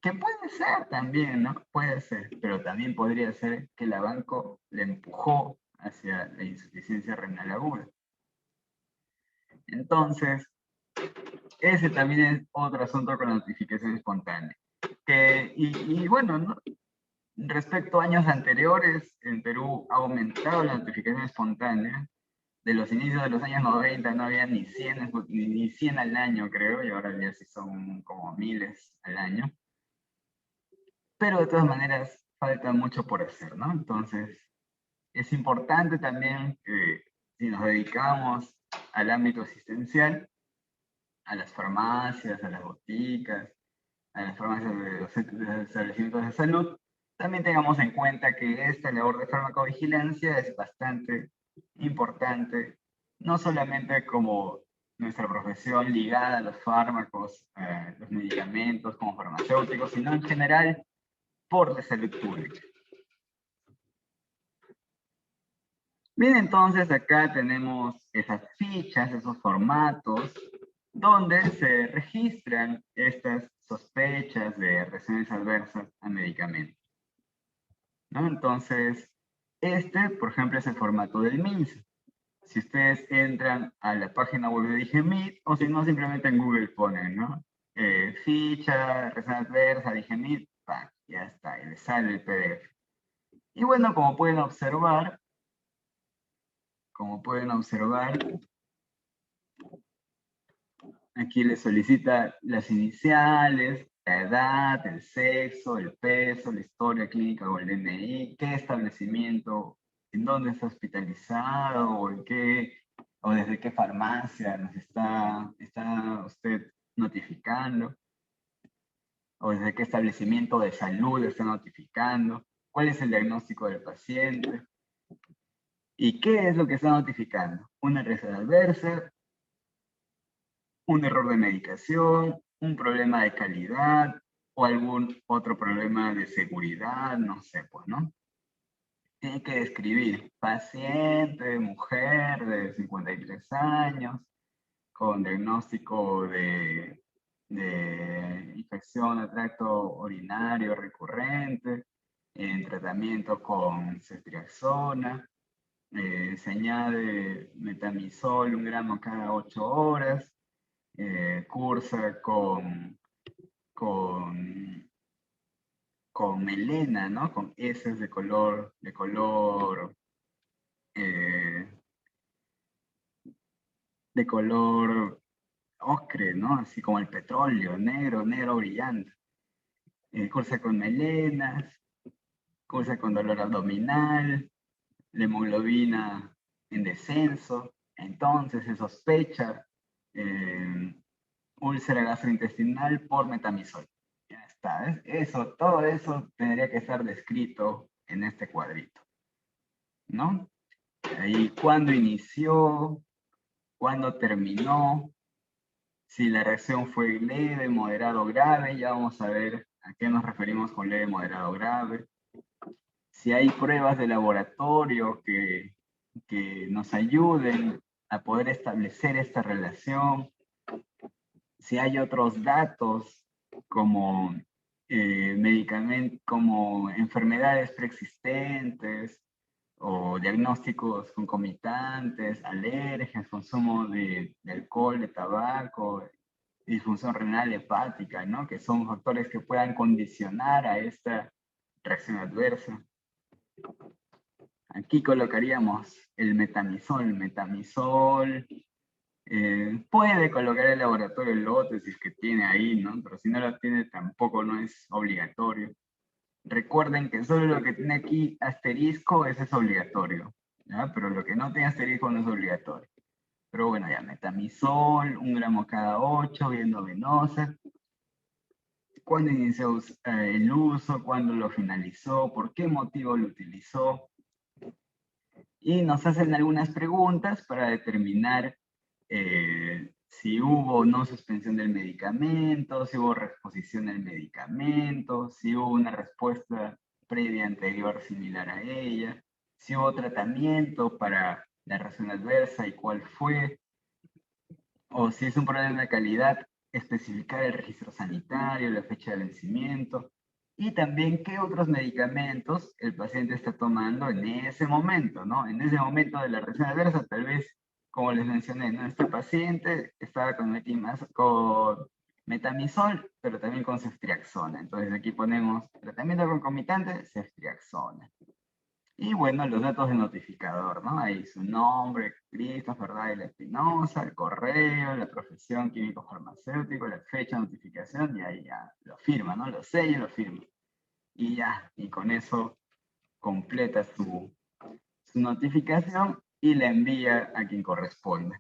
Que puede ser también, ¿no? Puede ser, pero también podría ser que la banco le empujó hacia la insuficiencia renal aguda. Entonces, ese también es otro asunto con la notificación espontánea. Y bueno, ¿no? Respecto a años anteriores, en Perú ha aumentado la notificación espontánea. De los inicios de los años 90 no había ni 100, ni 100 al año, creo, y ahora ya sí son como miles al año. Pero de todas maneras, falta mucho por hacer, ¿no? Entonces, es importante también que si nos dedicamos al ámbito asistencial, a las farmacias, a las boticas, a las farmacias de los establecimientos de salud, también tengamos en cuenta que esta labor de farmacovigilancia es bastante importante, no solamente como nuestra profesión ligada a los fármacos, los medicamentos como farmacéuticos, sino en general por la salud pública. Bien, entonces acá tenemos esas fichas, esos formatos, donde se registran estas sospechas de reacciones adversas a medicamentos, ¿no? Entonces, por ejemplo, es el formato del MINSA. Si ustedes entran a la página web de Digemit, o si no, simplemente en Google ponen, ¿no? Ficha, reacción adversa, Digemit, ya está, y les sale el PDF. Y bueno, como pueden observar, aquí les solicita las iniciales, la edad, el sexo, el peso, la historia clínica o el DNI, qué establecimiento, en dónde está hospitalizado o o desde qué farmacia nos está usted notificando, o desde qué establecimiento de salud está notificando, cuál es el diagnóstico del paciente y qué es lo que está notificando. Una reacción adversa, un error de medicación, un problema de calidad o algún otro problema de seguridad, no sé, pues, ¿no? Tiene que describir paciente, mujer de 53 años, con diagnóstico de infección de tracto urinario recurrente, en tratamiento con ceftriaxona, se añade metamizol 1 gramo cada 8 horas, cursa con, con melena, ¿no? Con heces eh, de color ocre, ¿no? Así como el petróleo, negro, negro brillante. Cursa con melenas, cursa con dolor abdominal, la hemoglobina en descenso, entonces se sospecha úlcera gastrointestinal por metamizol. Ya está, eso, todo eso tendría que estar descrito en este cuadrito, ¿no? Ahí, cuándo inició, cuándo terminó, si la reacción fue leve, moderado, grave, ya vamos a ver a qué nos referimos con leve, moderado, grave. Si hay pruebas de laboratorio que nos ayuden a poder establecer esta relación, si hay otros datos como como enfermedades preexistentes o diagnósticos concomitantes, alergias, consumo de alcohol, de tabaco, disfunción renal hepática, ¿no? Que son factores que puedan condicionar a esta reacción adversa. Aquí colocaríamos el metamizol. Metamizol puede colocar el laboratorio el lote si es que tiene ahí, ¿no? Pero si no lo tiene tampoco no es obligatorio. Recuerden que solo lo que tiene aquí asterisco ese es obligatorio, ¿ya? Pero lo que no tiene asterisco no es obligatorio. Pero bueno, ya metamizol, 1 gramo cada 8, viendo venosa. ¿Cuándo inició el uso? ¿Cuándo lo finalizó? ¿Por qué motivo lo utilizó? Y nos hacen algunas preguntas para determinar si hubo o no suspensión del medicamento, si hubo reexposición del medicamento, si hubo una respuesta previa anterior similar a ella, si hubo tratamiento para la reacción adversa y cuál fue, o si es un problema de calidad, especificar el registro sanitario, la fecha de vencimiento, y también qué otros medicamentos el paciente está tomando en ese momento, ¿no? En ese momento de la reacción adversa, tal vez, como les mencioné, ¿no? Este paciente estaba con metamizol, pero también con ceftriaxona. Entonces aquí ponemos tratamiento concomitante, ceftriaxona. Y bueno, los datos del notificador, ¿no? Ahí su nombre, Christopher Dávila Espinosa, el correo, la profesión químico-farmacéutico, la fecha de notificación, y ahí ya lo firma, ¿no? Lo sella y lo firma. Y ya, y con eso completa su notificación y la envía a quien corresponde.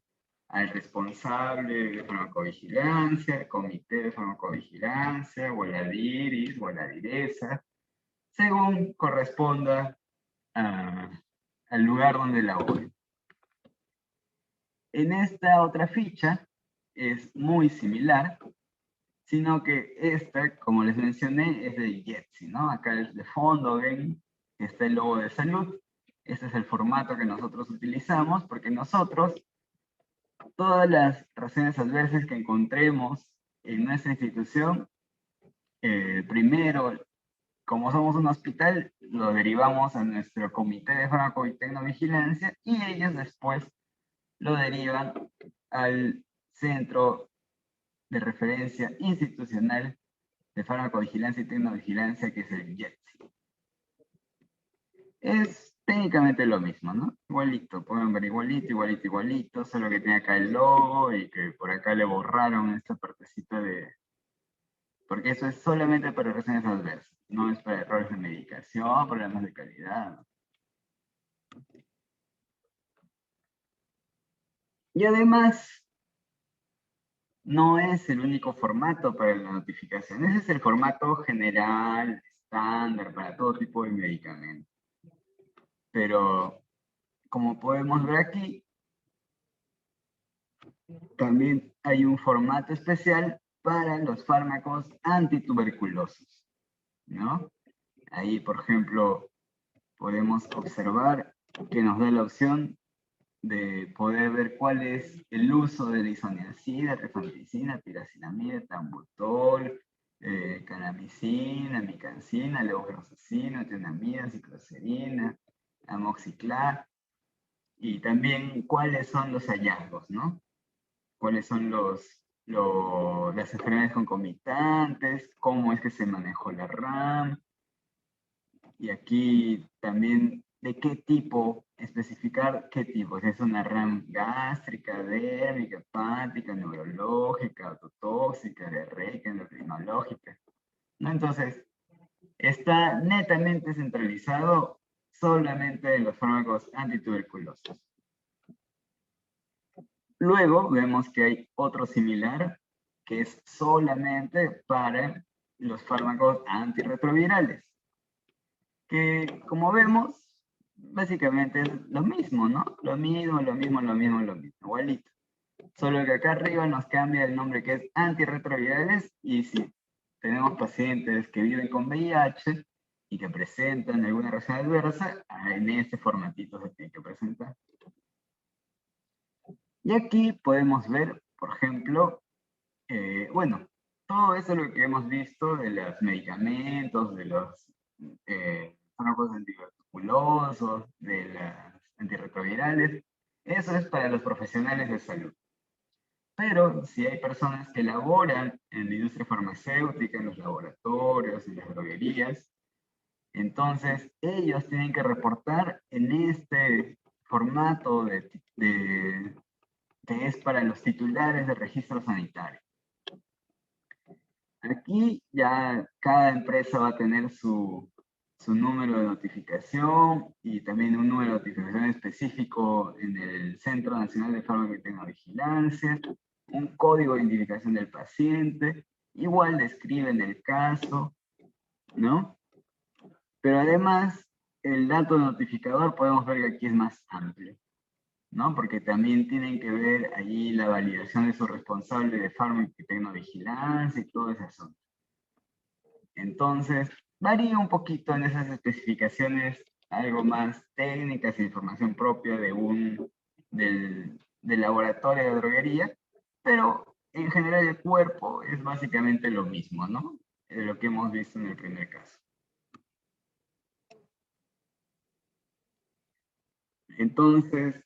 Al responsable de farmacovigilancia, comité de farmacovigilancia, o a la DIRIS, o a la DIRESA, según corresponda al lugar donde labore. En esta otra ficha es muy similar, sino que esta, como les mencioné, es de IETSI, ¿no? Acá es de fondo, ven, que está el logo de salud. Este es el formato que nosotros utilizamos, porque nosotros, todas las reacciones adversas que encontremos en nuestra institución, primero, como somos un hospital, lo derivamos a nuestro comité de farmacovigilance y ellos después lo derivan al Centro de Referencia Institucional de Farmacovigilancia y Tecnovigilancia, que es el IETSI. Es técnicamente lo mismo, ¿no? Igualito, pueden ver igualito, igualito, igualito, solo que tiene acá el logo y que por acá le borraron esta partecita porque eso es solamente para reacciones adversas, no es para errores de medicación, problemas de calidad. Y además, no es el único formato para la notificación, ese es el formato general, estándar, para todo tipo de medicamentos. Pero, como podemos ver aquí, también hay un formato especial para los fármacos antituberculosos, ¿no? Ahí, por ejemplo, podemos observar que nos da la opción de poder ver cuál es el uso de la isoniazida, rifampicina, piracinamida, tambutol, canamicina, micancina, levofloxacina, tenamida, cicloserina, amoxiclá, y también cuáles son los hallazgos, ¿no? Cuáles son las enfermedades concomitantes, cómo es que se manejó la RAM, y aquí también de qué tipo, especificar qué tipo, si es una RAM gástrica, dérmica, hepática, neurológica, autotóxica, diarreica, endocrinológica, ¿no? Entonces, está netamente centralizado solamente en los fármacos antituberculosos. Luego vemos que hay otro similar que es solamente para los fármacos antirretrovirales, que como vemos, básicamente es lo mismo, ¿no? Lo mismo, igualito. Solo que acá arriba nos cambia el nombre que es antirretrovirales, y si tenemos pacientes que viven con VIH y que presentan alguna reacción adversa, en este formatito se tiene que presentar. Y aquí podemos ver, por ejemplo, bueno, todo eso es lo que hemos visto de los medicamentos, de los fármacos antituberculosos, de las antirretrovirales. Eso es para los profesionales de salud. Pero si hay personas que laboran en la industria farmacéutica, en los laboratorios, en las droguerías, entonces ellos tienen que reportar en este formato que es para los titulares de registro sanitario. Aquí ya cada empresa va a tener su número de notificación y también un número de notificación específico en el Centro Nacional de Farmacovigilancia, un código de identificación del paciente, igual describen el caso, ¿no? Pero además, el dato notificador podemos ver que aquí es más amplio, ¿no? Porque también tienen que ver allí la validación de su responsable de fármaco y tecnovigilancia y todo ese asunto. Entonces, varía un poquito en esas especificaciones, algo más técnicas e información propia del laboratorio de droguería, pero en general el cuerpo es básicamente lo mismo, ¿no? De lo que hemos visto en el primer caso. Entonces,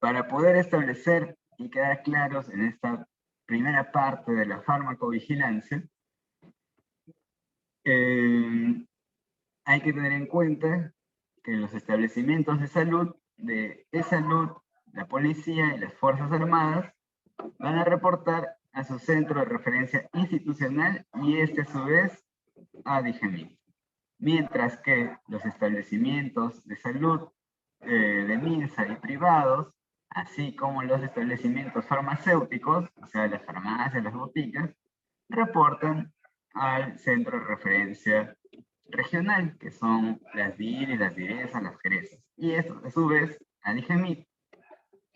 para poder establecer y quedar claros en esta primera parte de la farmacovigilancia, hay que tener en cuenta que los establecimientos de salud, de e-salud, la policía y las Fuerzas Armadas van a reportar a su centro de referencia institucional y este a su vez a DIGEMIT. Mientras que los establecimientos de salud de MINSA y privados, así como los establecimientos farmacéuticos, o sea, las farmacias, las boticas, reportan al centro de referencia regional, que son las DIR, las DIRESA, las CRESAS, y esto a su vez a DIGEMIT.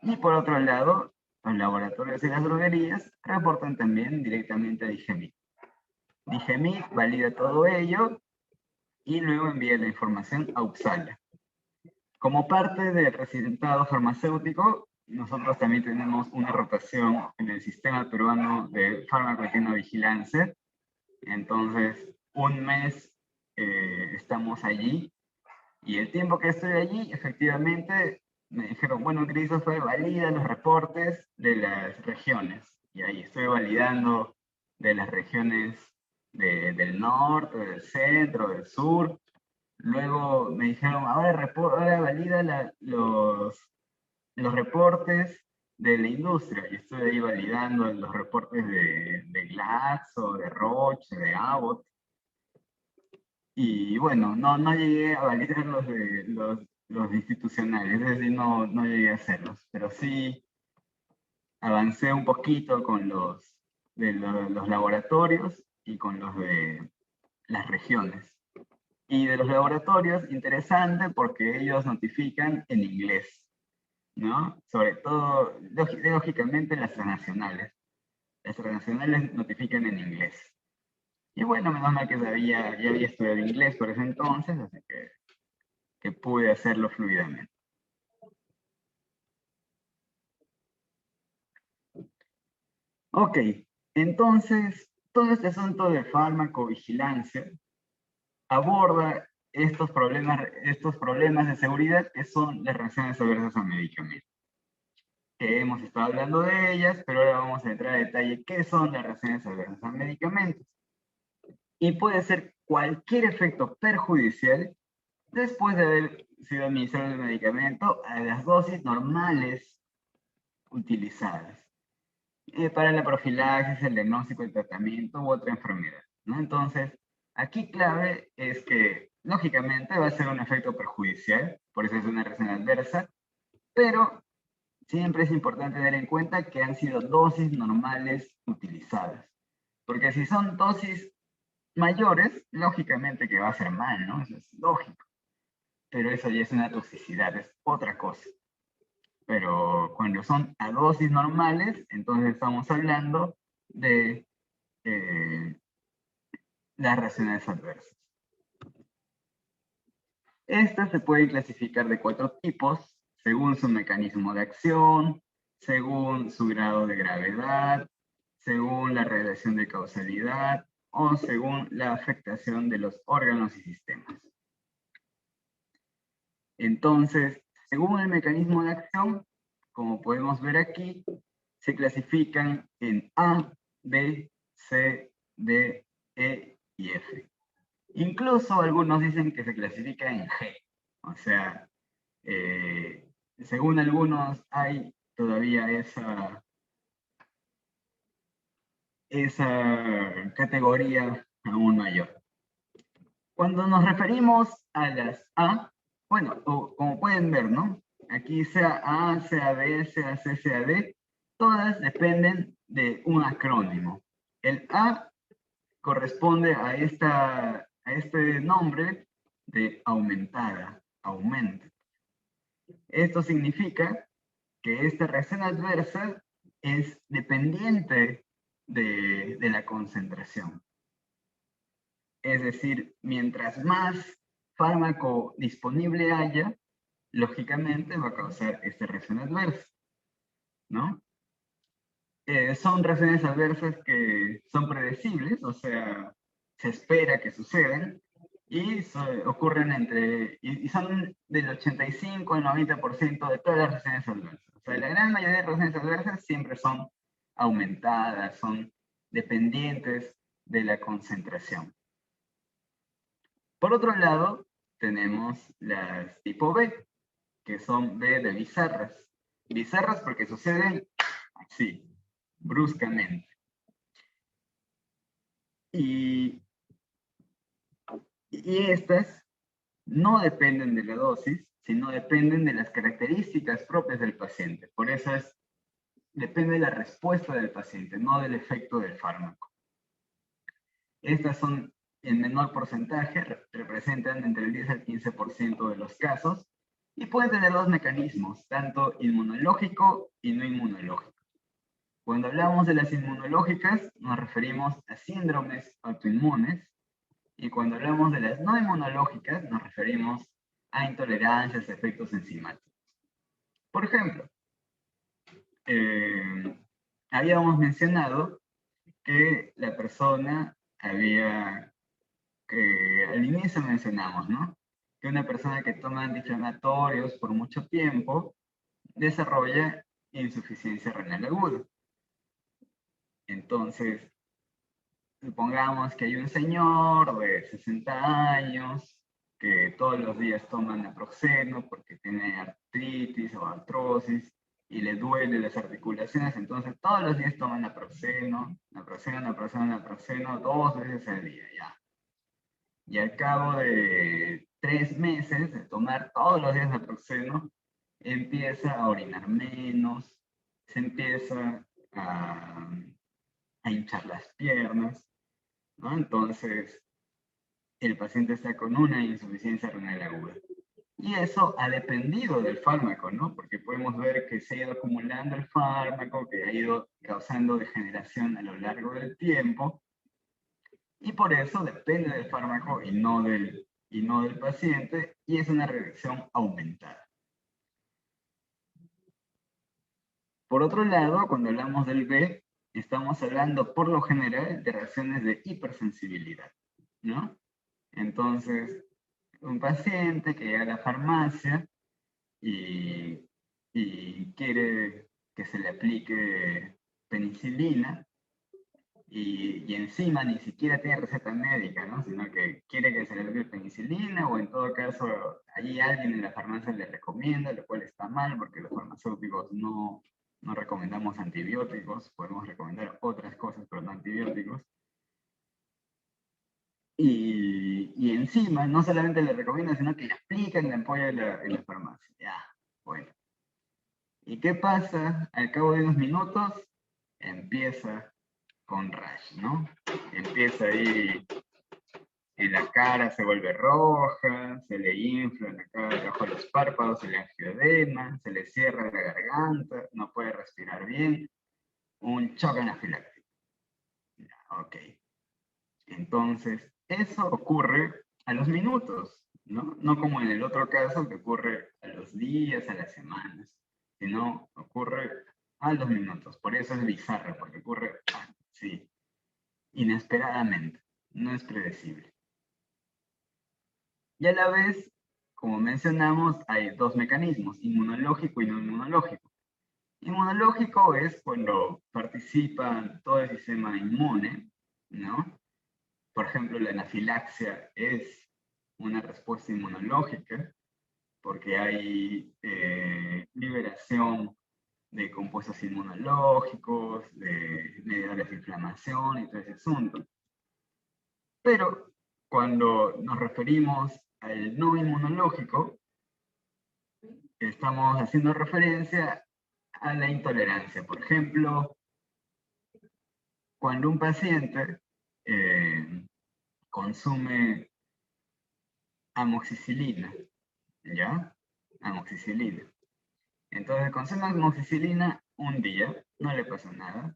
Y por otro lado, los laboratorios y las droguerías reportan también directamente a DIGEMIT. DIGEMIT valida todo ello y luego envía la información a UPSALA. Como parte del recitado farmacéutico, nosotros también tenemos una rotación en el sistema peruano de fármaco y tecnovigilancia. Entonces, un mes estamos allí, y el tiempo que estoy allí, efectivamente, me dijeron, bueno, Christopher, valida los reportes de las regiones. Y ahí estoy validando de las regiones del norte, del centro, del sur. Luego me dijeron, ahora valida los reportes de la industria y estuve ahí validando los reportes de Glaxo, de Roche, de Abbott. Y bueno, no llegué a validar los institucionales, es decir, no llegué a hacerlos, pero sí avancé un poquito con los laboratorios y con los de las regiones. Y de los laboratorios, interesante porque ellos notifican en inglés, ¿no? Sobre todo, lógicamente, las transnacionales. Las transnacionales notifican en inglés. Y bueno, menos mal que ya había estudiado inglés por ese entonces, así que pude hacerlo fluidamente. Ok, entonces, todo este asunto de farmacovigilancia aborda estos problemas de seguridad que son las reacciones adversas a medicamentos. Que hemos estado hablando de ellas, pero ahora vamos a entrar a detalle qué son las reacciones adversas a medicamentos. Y puede ser cualquier efecto perjudicial después de haber sido administrado el medicamento a las dosis normales utilizadas para la profilaxis, el diagnóstico, el tratamiento u otra enfermedad, ¿no? Entonces, aquí clave es que, lógicamente, va a ser un efecto perjudicial, por eso es una reacción adversa, pero siempre es importante tener en cuenta que han sido dosis normales utilizadas. Porque si son dosis mayores, lógicamente que va a ser mal, ¿no? Eso es lógico. Pero eso ya es una toxicidad, es otra cosa. Pero cuando son a dosis normales, entonces estamos hablando de las reacciones adversas. Estas se pueden clasificar de 4 tipos, según su mecanismo de acción, según su grado de gravedad, según la relación de causalidad o según la afectación de los órganos y sistemas. Entonces, según el mecanismo de acción, como podemos ver aquí, se clasifican en A, B, C, D, E y F. Incluso algunos dicen que se clasifica en G. O sea, según algunos hay todavía esa categoría aún mayor. Cuando nos referimos a las A, bueno, como pueden ver, ¿no? Aquí sea A, sea B, sea C, sea D, todas dependen de un acrónimo. El A corresponde a este nombre de aumentada, aumento. Esto significa que esta reacción adversa es dependiente de la concentración. Es decir, mientras más fármaco disponible haya, lógicamente va a causar esta reacción adversa, ¿no? Son reacciones adversas que son predecibles, o sea, se espera que sucedan, y ocurren y son del 85 al 90% de todas las reacciones adversas. O sea, la gran mayoría de reacciones adversas siempre son aumentadas, son dependientes de la concentración. Por otro lado, tenemos las tipo B, que son B de bizarras. Bizarras porque suceden así, bruscamente. Y estas no dependen de la dosis, sino dependen de las características propias del paciente. Por eso depende de la respuesta del paciente, no del efecto del fármaco. Estas son en menor porcentaje, representan entre el 10 al 15% de los casos y pueden tener dos mecanismos, tanto inmunológico y no inmunológico. Cuando hablamos de las inmunológicas, nos referimos a síndromes autoinmunes, y cuando hablamos de las no inmunológicas, nos referimos a intolerancias a efectos enzimáticos. Por ejemplo, habíamos mencionado que la persona que al inicio mencionamos, ¿no? Que una persona que toma antiinflamatorios por mucho tiempo desarrolla insuficiencia renal aguda. Entonces, supongamos que hay un señor de 60 años que todos los días toma naproxeno porque tiene artritis o artrosis y le duele las articulaciones, entonces todos los días toman naproxeno, naproxeno, 2 veces al día, ya. Y al cabo de 3 meses de tomar todos los días naproxeno, empieza a orinar menos, se empieza a hinchar las piernas, ¿no? Entonces, el paciente está con una insuficiencia renal aguda. Y eso ha dependido del fármaco, ¿no? Porque podemos ver que se ha ido acumulando el fármaco, que ha ido causando degeneración a lo largo del tiempo, y por eso depende del fármaco y no del paciente, y es una reacción aumentada. Por otro lado, cuando hablamos del B, estamos hablando por lo general de reacciones de hipersensibilidad, ¿no? Entonces, un paciente que llega a la farmacia y quiere que se le aplique penicilina y encima ni siquiera tiene receta médica, ¿no? Sino que quiere que se le aplique penicilina o en todo caso allí alguien en la farmacia le recomienda, lo cual está mal porque los farmacéuticos no recomendamos antibióticos, podemos recomendar otras cosas pero no antibióticos. Y encima, no solamente le recomiendan, sino que le aplican la ampolla en la farmacia. Ya, bueno. ¿Y qué pasa? Al cabo de unos minutos, empieza con rash, ¿no? Empieza ahí en la cara, se vuelve roja, se le infla en la cara, debajo de los párpados, se le angioedema, se le cierra la garganta, no puede respirar bien, un choque anafiláctico. Ya, ok. Entonces, eso ocurre a los minutos, ¿no? No como en el otro caso que ocurre a los días, a las semanas, sino ocurre a los minutos. Por eso es bizarro, porque ocurre así, inesperadamente, no es predecible. Y a la vez, como mencionamos, hay dos mecanismos, inmunológico y no inmunológico. Inmunológico es cuando participa todo el sistema inmune, ¿no? Por ejemplo, la anafilaxia es una respuesta inmunológica porque hay liberación de compuestos inmunológicos, de mediadores de inflamación y todo ese asunto. Pero cuando nos referimos al no inmunológico, estamos haciendo referencia a la intolerancia. Por ejemplo, cuando un paciente consume amoxicilina, ¿ya? Amoxicilina. Entonces consume amoxicilina un día, no le pasa nada.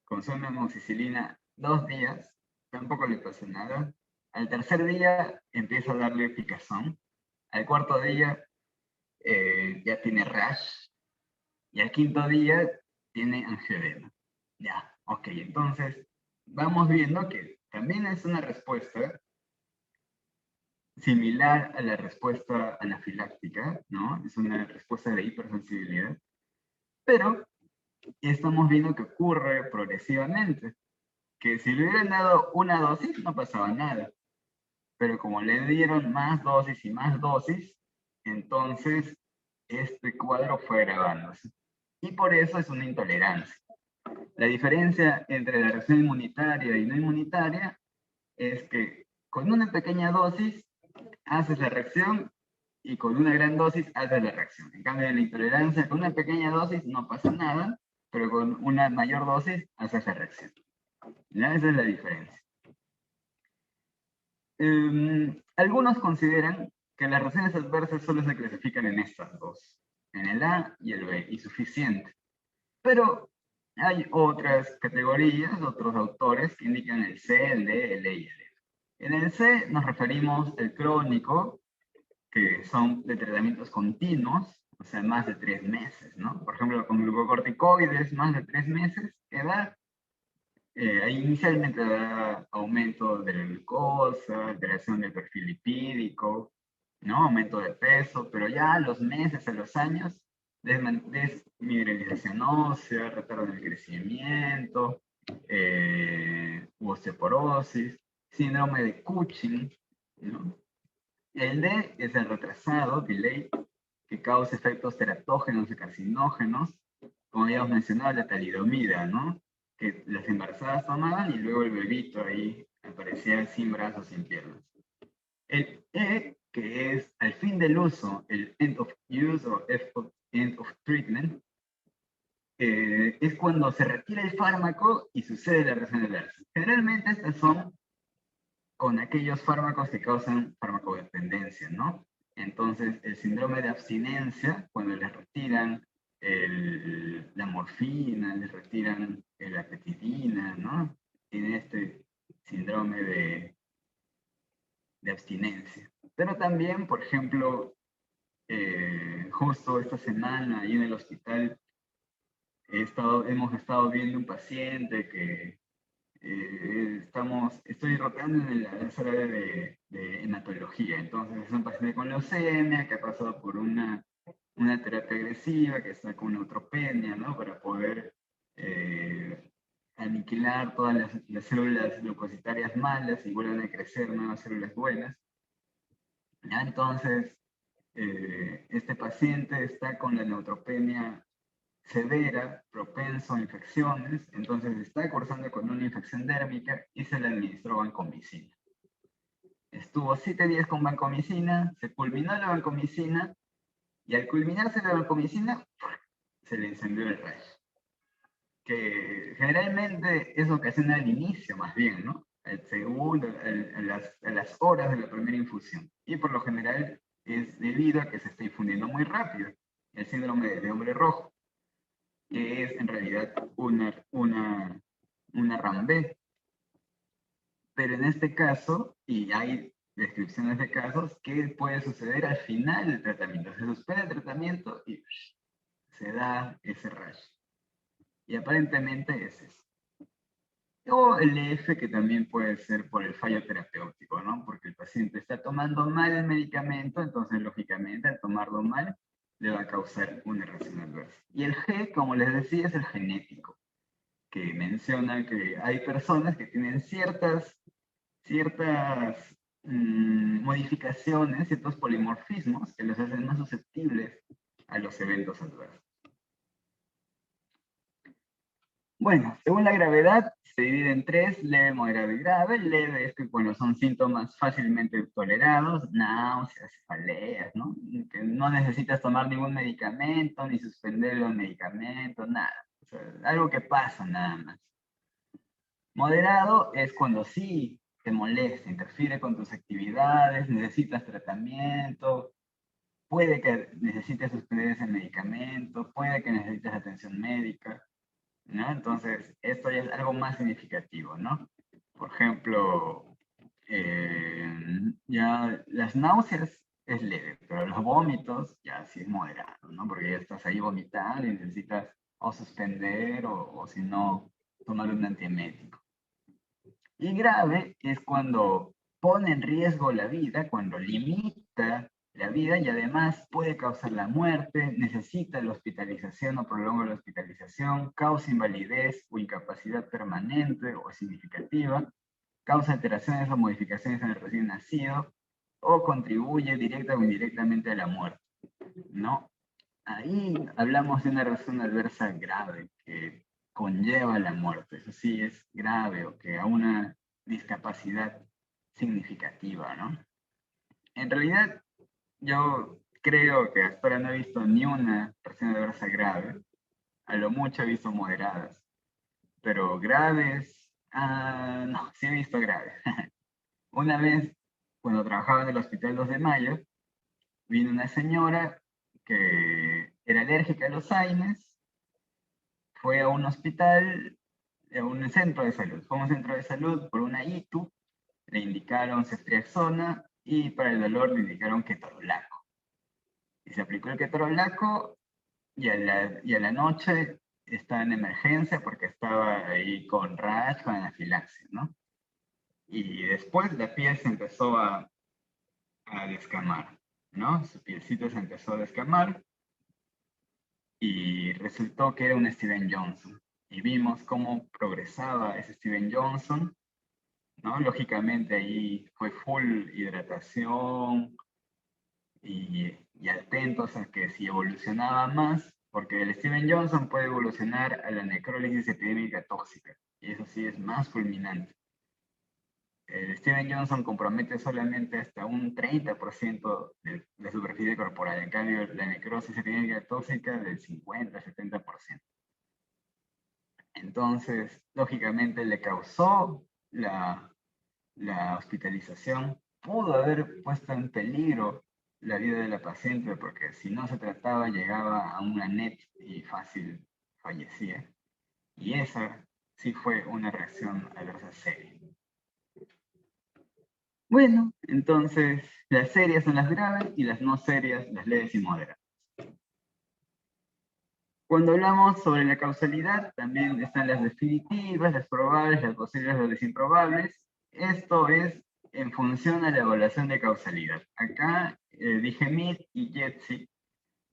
Consume amoxicilina 2 días, tampoco le pasa nada. Al tercer día empieza a darle picazón. Al cuarto día ya tiene rash. Y al quinto día tiene angioedema. Ya, ok, entonces vamos viendo que también es una respuesta similar a la respuesta anafiláctica, ¿no? Es una respuesta de hipersensibilidad, pero estamos viendo que ocurre progresivamente, que si le hubieran dado una dosis no pasaba nada, pero como le dieron más dosis y más dosis, entonces este cuadro fue agravándose. Y por eso es una intolerancia. La diferencia entre la reacción inmunitaria y no inmunitaria es que con una pequeña dosis haces la reacción y con una gran dosis haces la reacción. En cambio, en la intolerancia, con una pequeña dosis no pasa nada, pero con una mayor dosis haces la reacción. ¿Ya? Esa es la diferencia. Algunos consideran que las reacciones adversas solo se clasifican en estas dos, en el A y el B, y suficiente. Pero hay otras categorías, otros autores que indican el C, el D, el E y el F. En el C nos referimos al crónico, que son de tratamientos continuos, o sea, más de 3 meses, ¿no? Por ejemplo, con glucocorticoides, más de 3 meses, que da, ahí inicialmente da aumento de la glucosa, alteración del perfil lipídico, ¿no? Aumento de peso, pero ya a los meses, a los años, desmineralización ósea, retardo en el crecimiento, osteoporosis, síndrome de Cushing, ¿no? El D es el retrasado, delay, que causa efectos teratógenos y carcinógenos, como habíamos mencionado, la talidomida, ¿no? Que las embarazadas tomaban y luego el bebito ahí aparecía sin brazos, sin piernas. El E, que es al fin del uso, el end of use o end of treatment, es cuando se retira el fármaco y sucede la reacción adversa. Generalmente estas son con aquellos fármacos que causan farmacodependencia, ¿no? Entonces, el síndrome de abstinencia, cuando les retiran la morfina, les retiran la petidina, ¿no? Tiene este síndrome de abstinencia. Pero también, por ejemplo, justo esta semana ahí en el hospital hemos estado viendo un paciente que estoy rotando en la sala de hematología. Entonces es un paciente con leucemia que ha pasado por una terapia agresiva, que está con neutropenia, ¿no? Para poder aniquilar todas las células leucocitarias malas y vuelvan a crecer nuevas células buenas. ¿Ya? Entonces, este paciente está con la neutropenia severa, propenso a infecciones, entonces está cursando con una infección dérmica y se le administró vancomicina. Estuvo 7 días con vancomicina, se culminó la vancomicina y al culminarse la vancomicina se le encendió el rash, que generalmente es ocasiona al inicio más bien, ¿no? El segundo, a las horas de la primera infusión. Y por lo general es debido a que se está infundiendo muy rápido, el síndrome de hombre rojo, que es en realidad una RAM-B. Pero en este caso, y hay descripciones de casos, ¿qué puede suceder al final del tratamiento? Se suspende el tratamiento y se da ese rash. Y aparentemente es eso. O el F, que también puede ser por el fallo terapéutico, ¿no? Porque el paciente está tomando mal el medicamento, entonces lógicamente al tomarlo mal le va a causar una reacción adversa. Y el G, como les decía, es el genético, que menciona que hay personas que tienen ciertas modificaciones, ciertos polimorfismos que los hacen más susceptibles a los eventos adversos. Bueno, según la gravedad, se divide en tres: leve, moderado y grave. Leve es que, bueno, son síntomas fácilmente tolerados, náuseas, cefaleas, ¿no? Que no necesitas tomar ningún medicamento, ni suspender los medicamentos, nada. O sea, algo que pasa nada más. Moderado es cuando sí te molesta, interfiere con tus actividades, necesitas tratamiento, puede que necesites suspender ese medicamento, puede que necesites atención médica, ¿no? Entonces, esto ya es algo más significativo, ¿no? Por ejemplo, ya las náuseas es leve, pero los vómitos ya sí es moderado, ¿no? Porque ya estás ahí vomitando y necesitas o suspender o si no, tomar un antiemético. Y grave es cuando pone en riesgo la vida, cuando limita la vida y además puede causar la muerte, necesita la hospitalización o prolonga la hospitalización, causa invalidez o incapacidad permanente o significativa, causa alteraciones o modificaciones en el recién nacido o contribuye directa o indirectamente a la muerte, ¿no? Ahí hablamos de una razón adversa grave que conlleva la muerte. Eso sí es grave o que a una discapacidad significativa, ¿no? En realidad, yo creo que hasta ahora no he visto ni una razón adversa grave. A lo mucho he visto moderadas. Pero graves, no, sí he visto graves. Una vez, cuando trabajaba en el Hospital 2 de Mayo, vino una señora que era alérgica a los AINES, fue a un hospital, a un centro de salud. Fue a un centro de salud por una ITU, le indicaron ceftriaxona y para el dolor le indicaron ketorolaco. Y se aplicó el ketorolaco y a la noche estaba en emergencia porque estaba ahí con rash, con anafilaxia, ¿no? Y después la piel se empezó a descamar, ¿no? Su pielcita se empezó a descamar y resultó que era un Steven Johnson. Y vimos cómo progresaba ese Steven Johnson, ¿no? Lógicamente ahí fue full hidratación y y atentos a que si evolucionaba más, porque el Steven Johnson puede evolucionar a la necrólisis epidémica tóxica, y eso sí es más fulminante. El Steven Johnson compromete solamente hasta un 30% de superficie corporal, en cambio la necrosis epidémica tóxica del 50-70%. Entonces, lógicamente le causó la hospitalización, pudo haber puesto en peligro la vida de la paciente, porque si no se trataba llegaba a una NET y fácil fallecía. Y esa sí fue una reacción adversa seria. Bueno, entonces las serias son las graves y las no serias las leves y moderadas. Cuando hablamos sobre la causalidad, también están las definitivas, las probables, las posibles, las improbables. Esto es en función a la evaluación de causalidad. Acá, Digemit y Jetsi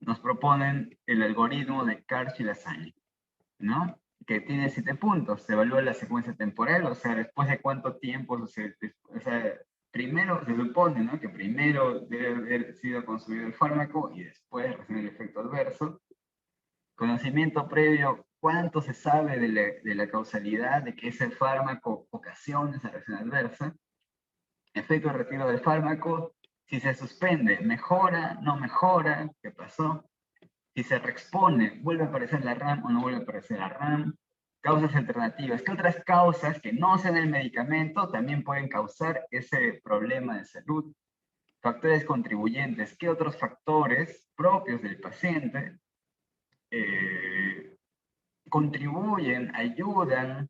nos proponen el algoritmo de Karch y Lasagne, ¿no? Que tiene 7 puntos. Se evalúa la secuencia temporal, o sea, después de cuánto tiempo, o sea, primero se supone, ¿no? Que primero debe haber sido consumido el fármaco y después recién el efecto adverso. Conocimiento previo, cuánto se sabe de la causalidad de que ese fármaco ocasiona esa reacción adversa. Efecto de retiro del fármaco, si se suspende, mejora, no mejora, ¿qué pasó? Si se reexpone, vuelve a aparecer la RAM o no vuelve a aparecer la RAM. Causas alternativas, ¿qué otras causas que no sean el medicamento también pueden causar ese problema de salud? Factores contribuyentes, ¿qué otros factores propios del paciente contribuyen, ayudan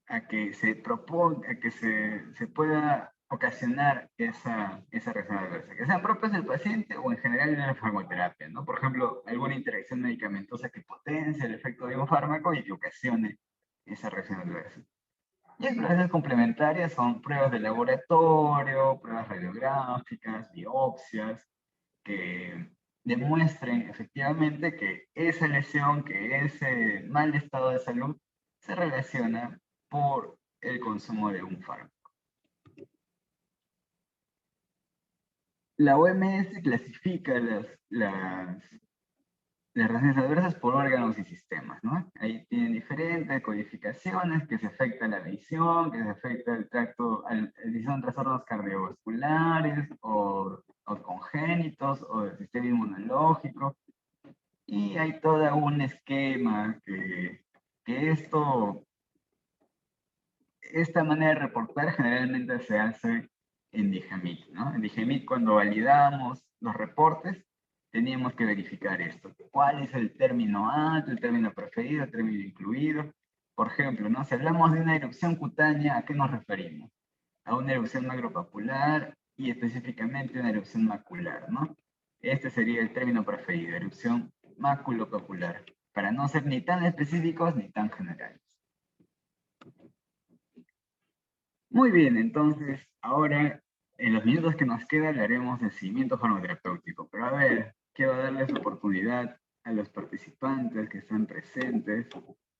a que se proponga, a que se pueda ocasionar esa reacción adversa, que sean propias del paciente o en general en la farmacoterapia, ¿no? Por ejemplo, alguna interacción medicamentosa que potencie el efecto de un fármaco y que ocasione esa reacción adversa. Y exploraciones complementarias son pruebas de laboratorio, pruebas radiográficas, biopsias, que demuestren efectivamente que esa lesión, que ese mal estado de salud se relaciona por el consumo de un fármaco. La OMS clasifica las reacciones adversas por órganos y sistemas, ¿no? Ahí tienen diferentes codificaciones que se afecta la visión, que se afecta el tracto, son trastornos cardiovasculares o congénitos o del sistema inmunológico. Y hay todo un esquema que esta manera de reportar generalmente se hace en Digemit, ¿no? En Digemit, cuando validamos los reportes, teníamos que verificar esto. ¿Cuál es el término alto, el término preferido, el término incluido? Por ejemplo, ¿no? Si hablamos de una erupción cutánea, ¿a qué nos referimos? A una erupción macropapular y específicamente una erupción macular, ¿no? Este sería el término preferido, erupción maculopapular, para no ser ni tan específicos ni tan generales. Muy bien, entonces, ahora, en los minutos que nos quedan, hablaremos del seguimiento farmacoterapéutico. Pero a ver, quiero darles oportunidad a los participantes que están presentes,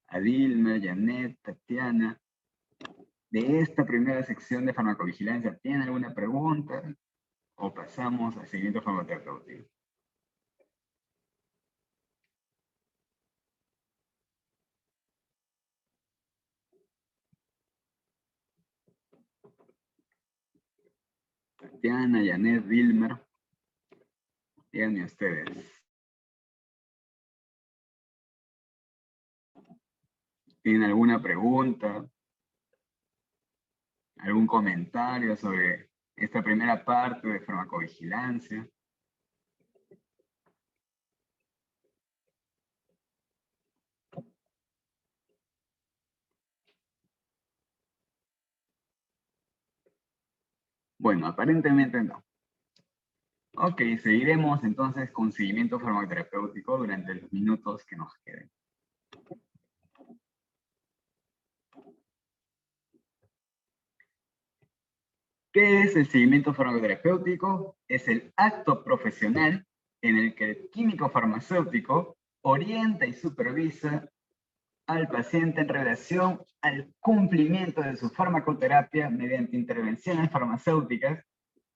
a Dilma, Janet, Tatiana, de esta primera sección de farmacovigilancia. ¿Tienen alguna pregunta? ¿O pasamos al seguimiento farmacoterapéutico? Tatiana, Janet, Dilmer, díganme ustedes. ¿Tienen alguna pregunta? ¿Algún comentario sobre esta primera parte de farmacovigilancia? Bueno, aparentemente no. Ok, seguiremos entonces con seguimiento farmacoterapéutico durante los minutos que nos queden. ¿Qué es el seguimiento farmacoterapéutico? Es el acto profesional en el que el químico farmacéutico orienta y supervisa al paciente en relación al cumplimiento de su farmacoterapia mediante intervenciones farmacéuticas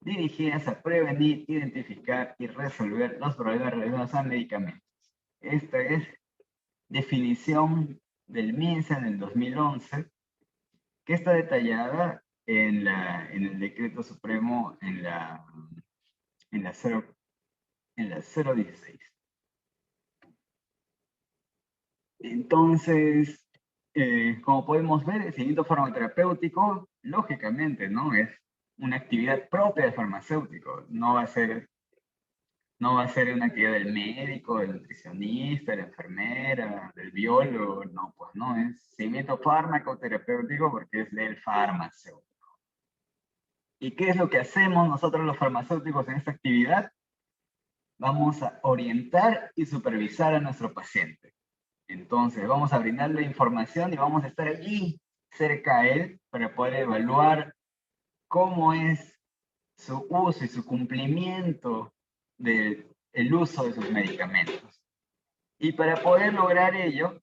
dirigidas a prevenir, identificar y resolver los problemas relacionados a medicamentos. Esta es definición del MINSA en el 2011, que está detallada en el decreto supremo en la 016. Entonces, como podemos ver, el seguimiento farmacoterapéutico, lógicamente, ¿no? Es una actividad propia del farmacéutico. No va a ser una actividad del médico, del nutricionista, de la enfermera, del biólogo. No, pues no, es seguimiento farmacoterapéutico porque es del farmacéutico. ¿Y qué es lo que hacemos nosotros los farmacéuticos en esta actividad? Vamos a orientar y supervisar a nuestro paciente. Entonces, vamos a brindarle información y vamos a estar allí, cerca a él, para poder evaluar cómo es su uso y su cumplimiento del uso de sus medicamentos. Y para poder lograr ello,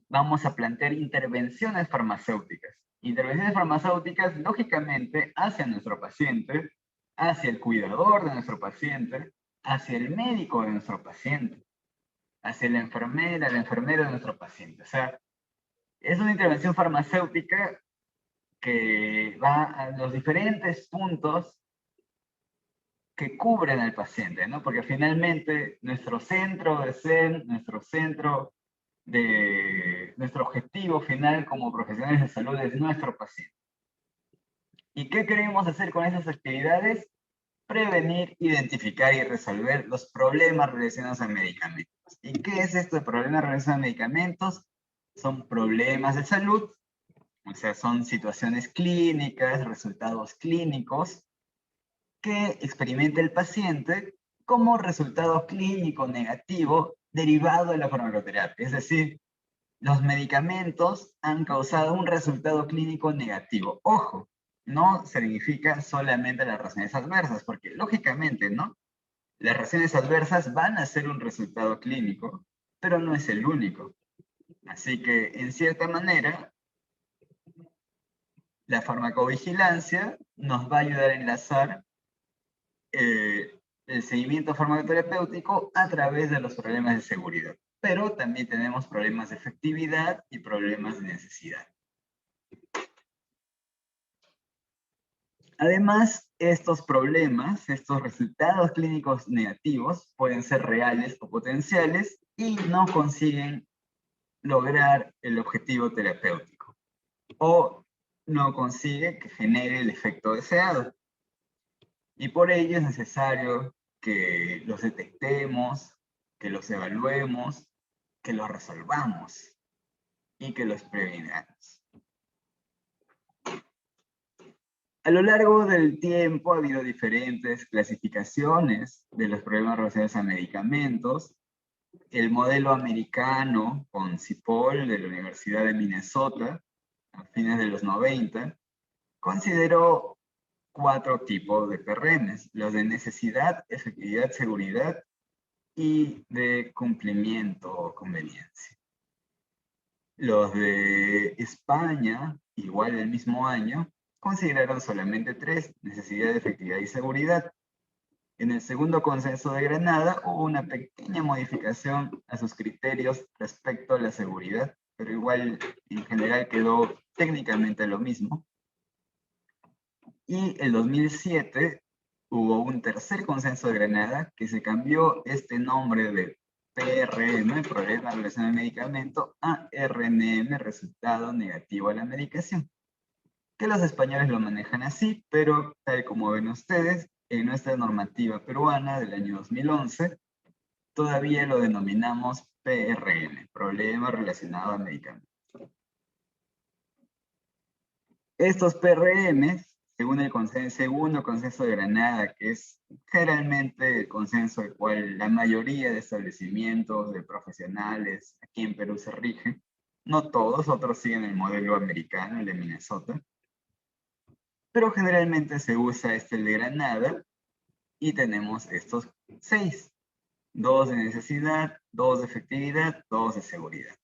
vamos a plantear intervenciones farmacéuticas. Intervenciones farmacéuticas, lógicamente, hacia nuestro paciente, hacia el cuidador de nuestro paciente, hacia el médico de nuestro paciente, hacia la enfermera, el enfermero de nuestro paciente. O sea, es una intervención farmacéutica que va a los diferentes puntos que cubren al paciente, ¿no? Porque finalmente nuestro centro de ser, nuestro objetivo final como profesionales de salud es nuestro paciente. ¿Y qué queremos hacer con esas actividades? Prevenir, identificar y resolver los problemas relacionados a medicamentos. ¿Y qué es esto de problemas relacionados a medicamentos? Son problemas de salud, o sea, son situaciones clínicas, resultados clínicos que experimenta el paciente como resultado clínico negativo derivado de la farmacoterapia. Es decir, los medicamentos han causado un resultado clínico negativo. Ojo, no significa solamente las reacciones adversas, porque lógicamente, ¿no? Las reacciones adversas van a ser un resultado clínico, pero no es el único. Así que, en cierta manera, la farmacovigilancia nos va a ayudar a enlazar el seguimiento farmacoterapéutico a través de los problemas de seguridad. Pero también tenemos problemas de efectividad y problemas de necesidad. Además, estos problemas, estos resultados clínicos negativos pueden ser reales o potenciales y no consiguen lograr el objetivo terapéutico o no consigue que genere el efecto deseado. Y por ello es necesario que los detectemos, que los evaluemos, que los resolvamos y que los previnamos. A lo largo del tiempo ha habido diferentes clasificaciones de los problemas relacionados a medicamentos. El modelo americano con Cipoll de la Universidad de Minnesota a fines de los 90 consideró 4 tipos de PRMs: los de necesidad, efectividad, seguridad y de cumplimiento o conveniencia. Los de España, igual el mismo año, consideraron solamente 3: necesidad, efectividad y seguridad. En el segundo consenso de Granada hubo una pequeña modificación a sus criterios respecto a la seguridad, pero igual en general quedó técnicamente lo mismo. Y en 2007 hubo un tercer consenso de Granada que se cambió este nombre de PRM, problema relacionado al medicamento, a RNM, resultado negativo a la medicación. Que los españoles lo manejan así, pero tal como ven ustedes, en nuestra normativa peruana del año 2011, todavía lo denominamos PRM, problema relacionado al medicamento. Estos PRMs, según el segundo consenso de Granada, que es generalmente el consenso al cual la mayoría de establecimientos de profesionales aquí en Perú se rigen, no todos, otros siguen el modelo americano, el de Minnesota, pero generalmente se usa el de Granada y tenemos estos 6: 2 de necesidad, 2 de efectividad, 2 de seguridad.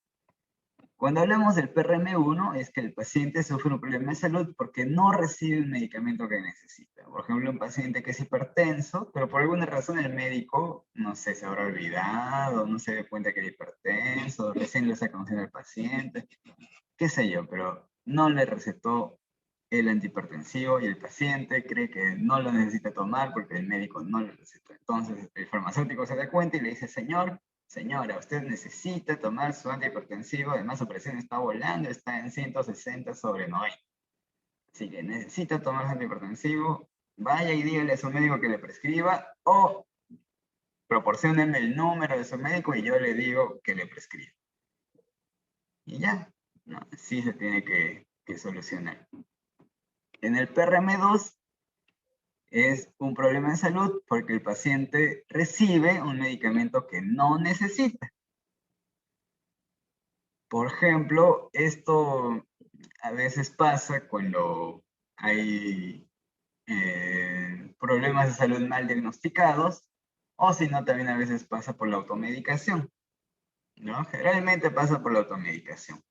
Cuando hablamos del PRM1 es que el paciente sufre un problema de salud porque no recibe el medicamento que necesita. Por ejemplo, un paciente que es hipertenso, pero por alguna razón el médico, no sé, se habrá olvidado, no se dio cuenta que era hipertenso, recién lo está conociendo el paciente, qué sé yo, pero no le recetó el antihipertensivo y el paciente cree que no lo necesita tomar porque el médico no lo recetó. Entonces el farmacéutico se da cuenta y le dice, señor, señora, usted necesita tomar su antihipertensivo, además su presión está volando, está en 160/90. Así que necesita tomar su antihipertensivo, vaya y dígale a su médico que le prescriba o proporciónenme el número de su médico y yo le digo que le prescriba. Y ya, no, así se tiene que solucionar. En el PRM2 es un problema de salud porque el paciente recibe un medicamento que no necesita. Por ejemplo, esto a veces pasa cuando hay problemas de salud mal diagnosticados, o si no, también a veces pasa por la automedicación, ¿no? Generalmente pasa por la automedicación,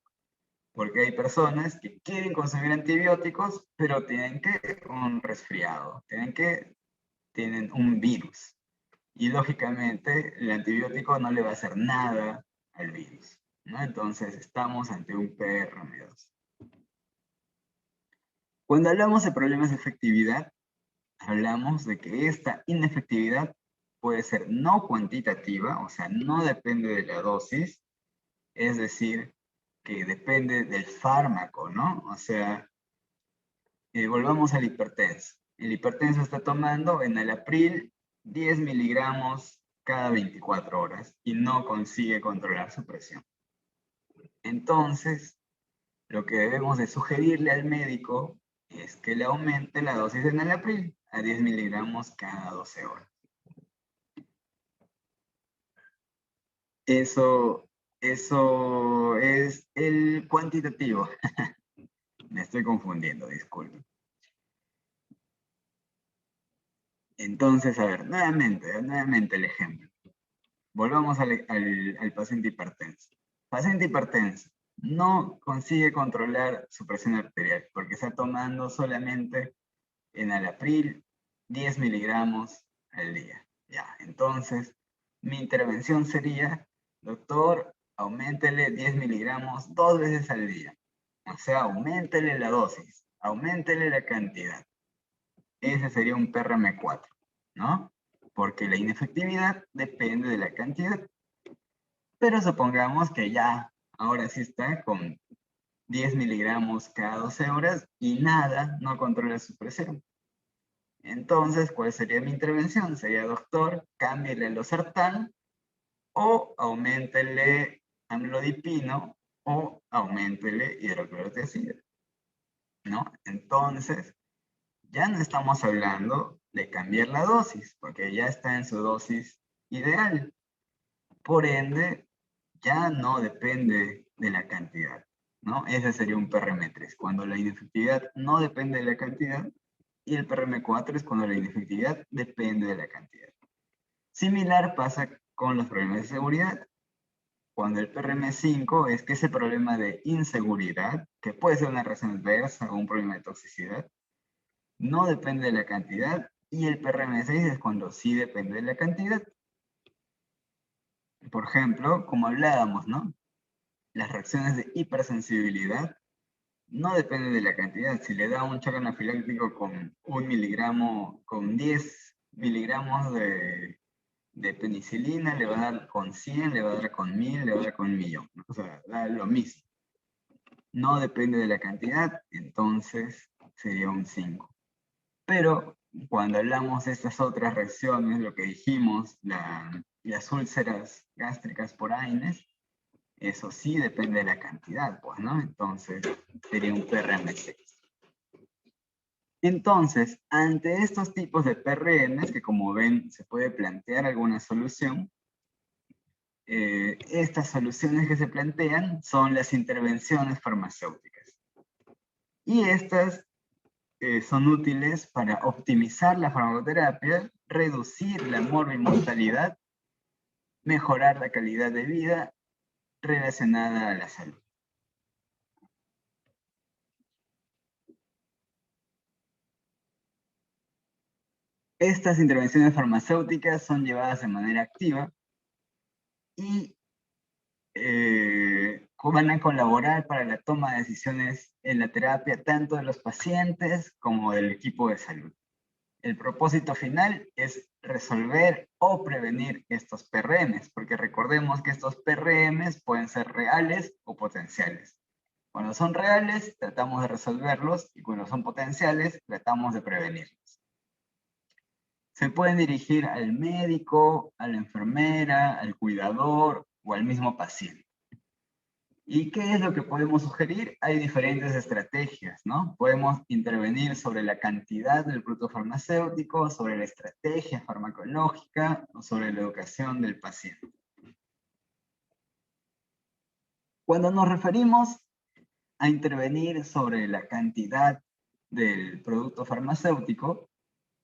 porque hay personas que quieren consumir antibióticos, pero tienen un resfriado, tienen un virus. Y lógicamente el antibiótico no le va a hacer nada al virus, ¿no? Entonces estamos ante un PRM2. Cuando hablamos de problemas de efectividad, hablamos de que esta inefectividad puede ser no cuantitativa, o sea, no depende de la dosis, es decir, que depende del fármaco, ¿no? O sea, volvamos al hipertenso. El hipertenso está tomando enalapril 10 miligramos cada 24 horas y no consigue controlar su presión. Entonces, lo que debemos de sugerirle al médico es que le aumente la dosis de enalapril a 10 miligramos cada 12 horas. Eso es el cuantitativo. Me estoy confundiendo, disculpen. Entonces, a ver, nuevamente el ejemplo. Volvamos al paciente hipertenso. Paciente hipertenso no consigue controlar su presión arterial porque está tomando solamente enalapril 10 miligramos al día. Ya, entonces mi intervención sería, doctor, auméntele 10 miligramos 2 veces al día. O sea, auméntele la dosis, auméntele la cantidad. Ese sería un PRM4, ¿no? Porque la inefectividad depende de la cantidad. Pero supongamos que ya, ahora sí está con 10 miligramos cada 12 horas y nada, no controla su presión. Entonces, ¿cuál sería mi intervención? Sería, doctor, cámbiale el losartán o auméntele amlodipino o auméntele hidroclorotiazida, ¿no? Entonces, ya no estamos hablando de cambiar la dosis, porque ya está en su dosis ideal. Por ende, ya no depende de la cantidad, ¿no? Ese sería un PRM3, cuando la inefectividad no depende de la cantidad, y el PRM4 es cuando la inefectividad depende de la cantidad. Similar pasa con los problemas de seguridad, cuando el PRM5 es que ese problema de inseguridad, que puede ser una reacción adversa o un problema de toxicidad, no depende de la cantidad, y el PRM6 es cuando sí depende de la cantidad. Por ejemplo, como hablábamos, ¿no? Las reacciones de hipersensibilidad no dependen de la cantidad. Si le da un choque anafiláctico con 1 miligramo, con 10 miligramos de penicilina, le va a dar con 100, le va a dar con 1000, le va a dar con 1.000.000. ¿No? O sea, da lo mismo. No depende de la cantidad, entonces sería un 5. Pero cuando hablamos de estas otras reacciones, lo que dijimos, las úlceras gástricas por AINES, eso sí depende de la cantidad, pues, ¿no? Entonces sería un PRM6. Entonces, ante estos tipos de PRMs, que como ven se puede plantear alguna solución, estas soluciones que se plantean son las intervenciones farmacéuticas. Y estas son útiles para optimizar la farmacoterapia, reducir la morbimortalidad, mejorar la calidad de vida relacionada a la salud. Estas intervenciones farmacéuticas son llevadas de manera activa y van a colaborar para la toma de decisiones en la terapia tanto de los pacientes como del equipo de salud. El propósito final es resolver o prevenir estos PRMs, porque recordemos que estos PRMs pueden ser reales o potenciales. Cuando son reales, tratamos de resolverlos, y cuando son potenciales, tratamos de prevenirlos. Se pueden dirigir al médico, a la enfermera, al cuidador o al mismo paciente. ¿Y qué es lo que podemos sugerir? Hay diferentes estrategias, ¿no? Podemos intervenir sobre la cantidad del producto farmacéutico, sobre la estrategia farmacológica o sobre la educación del paciente. Cuando nos referimos a intervenir sobre la cantidad del producto farmacéutico,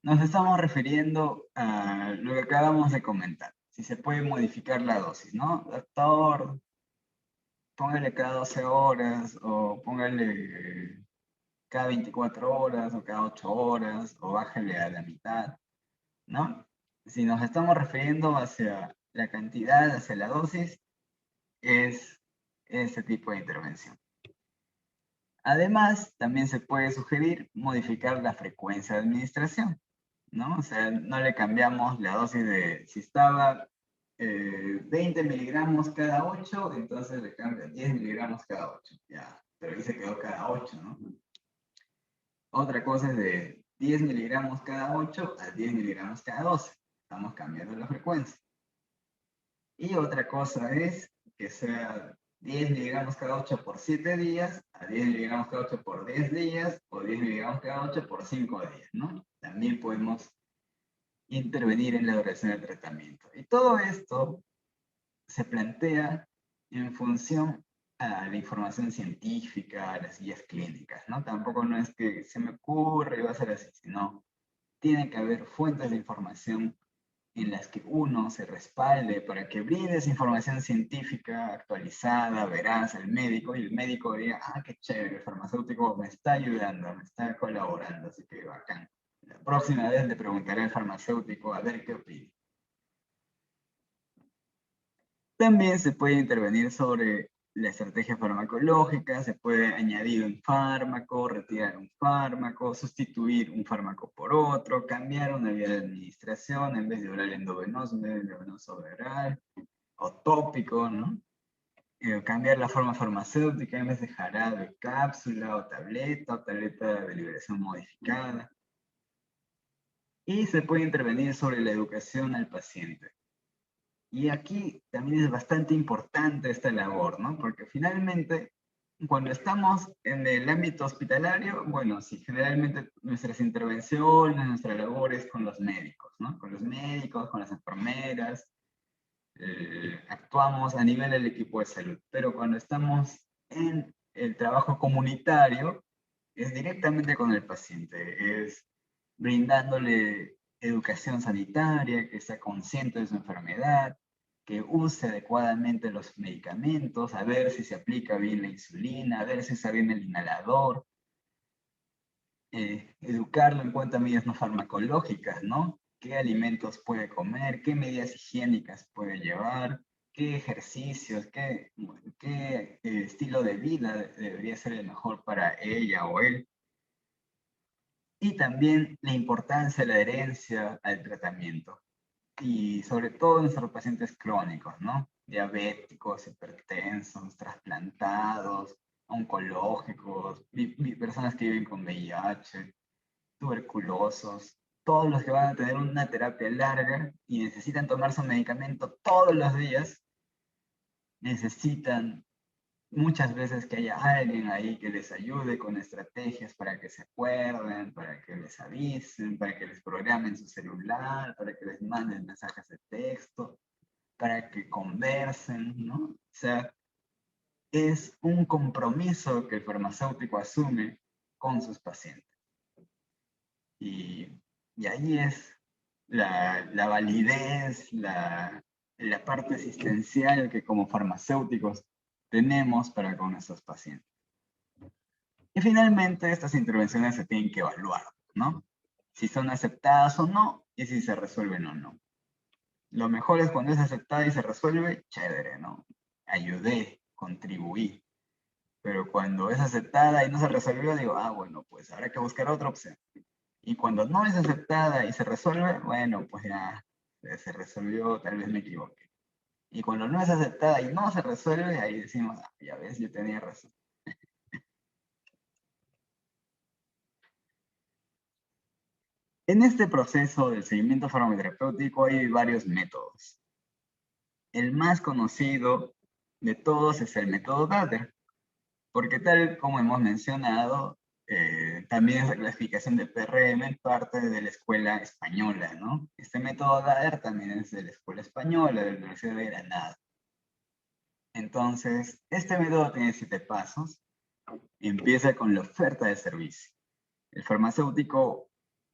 nos estamos refiriendo a lo que acabamos de comentar. Si se puede modificar la dosis, ¿no? Doctor, póngale cada 12 horas o póngale cada 24 horas o cada 8 horas o bájale a la mitad, ¿no? Si nos estamos refiriendo hacia la cantidad, hacia la dosis, es ese tipo de intervención. Además, también se puede sugerir modificar la frecuencia de administración, ¿no? O sea, no le cambiamos la dosis de, si estaba 20 miligramos cada 8, entonces le cambia 10 miligramos cada 8, ya, pero ahí se quedó cada 8, ¿no? Otra cosa es de 10 miligramos cada 8 a 10 miligramos cada 12, estamos cambiando la frecuencia. Y otra cosa es que sea 10 miligramos cada 8 por 7 días, a 10 miligramos cada 8 por 10 días, o 10 miligramos cada 8 por 5 días, ¿no? También podemos intervenir en la duración del tratamiento. Y todo esto se plantea en función a la información científica, a las guías clínicas, ¿no? Tampoco no es que se me ocurre y va a ser así, sino tiene que haber fuentes de información en las que uno se respalde para que brinde esa información científica actualizada, veraz al médico, y el médico diga, ah, qué chévere, el farmacéutico me está ayudando, me está colaborando, así que bacán. La próxima vez le preguntaré al farmacéutico a ver qué opina. También se puede intervenir sobre la estrategia farmacológica, se puede añadir un fármaco, retirar un fármaco, sustituir un fármaco por otro, cambiar una vía de administración, en vez de oral endovenoso, en vez de endovenoso oral, o tópico, ¿no? Cambiar la forma farmacéutica, en vez de jarabe, cápsula o tableta de liberación modificada. Y se puede intervenir sobre la educación al paciente. Y aquí también es bastante importante esta labor, ¿no? Porque finalmente, cuando estamos en el ámbito hospitalario, bueno, sí, generalmente nuestras intervenciones, nuestra labor es con los médicos, ¿no? Con los médicos, con las enfermeras, actuamos a nivel del equipo de salud. Pero cuando estamos en el trabajo comunitario, es directamente con el paciente, es brindándole educación sanitaria, que sea consciente de su enfermedad, que use adecuadamente los medicamentos, a ver si se aplica bien la insulina, a ver si está bien el inhalador, educarlo en cuanto a medidas no farmacológicas, ¿no? ¿Qué alimentos puede comer? ¿Qué medidas higiénicas puede llevar? ¿Qué ejercicios? ¿Qué estilo de vida debería ser el mejor para ella o él? Y también la importancia de la adherencia al tratamiento. Y sobre todo en nuestros pacientes crónicos, ¿no? Diabéticos, hipertensos, trasplantados, oncológicos, personas que viven con VIH, tuberculosos, todos los que van a tener una terapia larga y necesitan tomar su medicamento todos los días, necesitan muchas veces que haya alguien ahí que les ayude con estrategias para que se acuerden, para que les avisen, para que les programen su celular, para que les manden mensajes de texto, para que conversen, ¿no? O sea, es un compromiso que el farmacéutico asume con sus pacientes. Y ahí es la validez, la parte asistencial que como farmacéuticos tenemos para con nuestros pacientes. Y finalmente, estas intervenciones se tienen que evaluar, ¿no? Si son aceptadas o no, y si se resuelven o no. Lo mejor es cuando es aceptada y se resuelve, chévere, ¿no? Ayudé, contribuí. Pero cuando es aceptada y no se resolvió, digo, bueno, pues habrá que buscar otra opción. Y cuando no es aceptada y se resuelve, bueno, pues ya se resolvió, tal vez me equivoqué. Y cuando no es aceptada y no se resuelve, ahí decimos, ya ves, yo tenía razón. En este proceso del seguimiento farmacoterapéutico hay varios métodos. El más conocido de todos es el método Dater, porque tal como hemos mencionado, también es la clasificación de PRM parte de la escuela española, ¿no? Este método Dater también es de la escuela española, de la Universidad de Granada. Entonces, este método tiene 7 pasos. Empieza con la oferta de servicio. El farmacéutico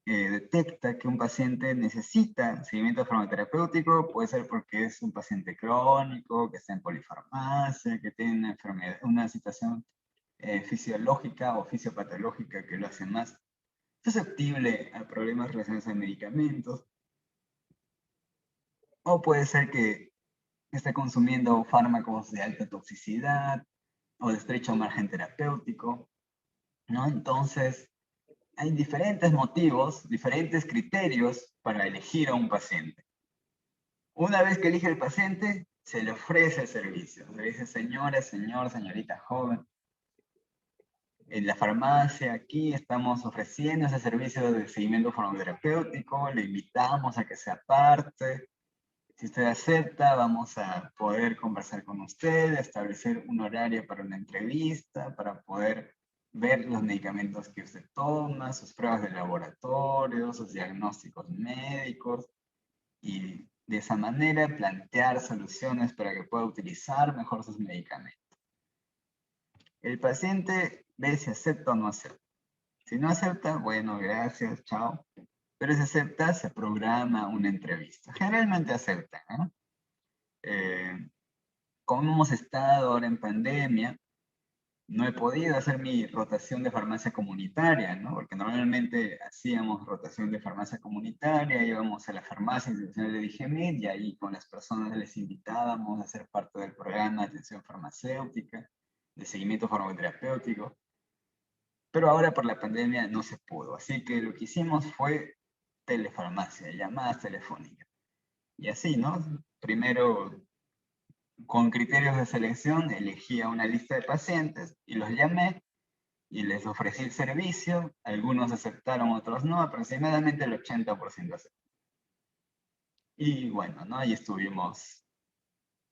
detecta que un paciente necesita seguimiento farmacoterapéutico, puede ser porque es un paciente crónico, que está en polifarmacia, que tiene una enfermedad, una situación fisiológica o fisiopatológica que lo hace más susceptible a problemas relacionados a medicamentos, o puede ser que esté consumiendo fármacos de alta toxicidad o de estrecho margen terapéutico, ¿no? Entonces, hay diferentes motivos, diferentes criterios para elegir a un paciente. Una vez que elige el paciente, se le ofrece el servicio. Se le dice, señora, señor, señorita joven, en la farmacia aquí estamos ofreciendo ese servicio de seguimiento farmacoterapéutico, le invitamos a que sea parte. Si usted acepta, vamos a poder conversar con usted, establecer un horario para una entrevista, para poder ver los medicamentos que usted toma, sus pruebas de laboratorio, sus diagnósticos médicos, y de esa manera plantear soluciones para que pueda utilizar mejor sus medicamentos. El paciente ve si acepta o no acepta. Si no acepta, bueno, gracias, chao. Pero si acepta, se programa una entrevista. Generalmente aceptan, ¿no? Como hemos estado ahora en pandemia, no he podido hacer mi rotación de farmacia comunitaria, ¿no? Porque normalmente hacíamos rotación de farmacia comunitaria, íbamos a la farmacia institucional de Digemit y ahí con las personas les invitábamos a ser parte del programa de atención farmacéutica, de seguimiento farmacoterapéutico. Pero ahora por la pandemia no se pudo, así que lo que hicimos fue telefarmacia, llamadas telefónicas. Y así, ¿no? Primero, con criterios de selección, elegía una lista de pacientes y los llamé y les ofrecí el servicio. Algunos aceptaron, otros no, aproximadamente el 80% aceptó. Y bueno, ¿no? Ahí estuvimos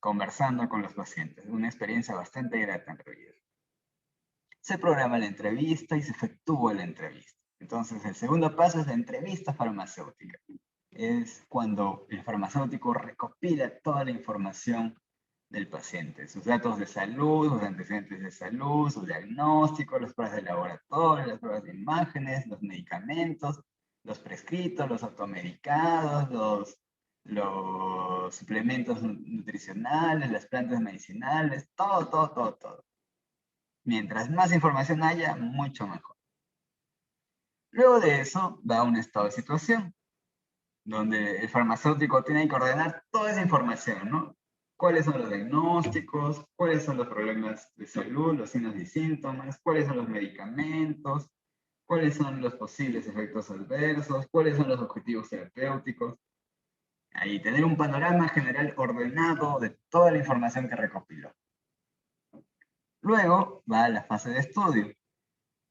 conversando con los pacientes. Una experiencia bastante grata en realidad. Se programa la entrevista y se efectúa la entrevista. Entonces, el segundo paso es la entrevista farmacéutica. Es cuando el farmacéutico recopila toda la información del paciente, sus datos de salud, sus antecedentes de salud, sus diagnósticos, las pruebas de laboratorio, las pruebas de imágenes, los medicamentos, los prescritos, los automedicados, los suplementos nutricionales, las plantas medicinales, todo, todo, todo, todo. Mientras más información haya, mucho mejor. Luego de eso, va un estado de situación, donde el farmacéutico tiene que ordenar toda esa información, ¿no? ¿Cuáles son los diagnósticos? ¿Cuáles son los problemas de salud, los signos y síntomas? ¿Cuáles son los medicamentos? ¿Cuáles son los posibles efectos adversos? ¿Cuáles son los objetivos terapéuticos? Ahí, tener un panorama general ordenado de toda la información que recopiló. Luego va a la fase de estudio,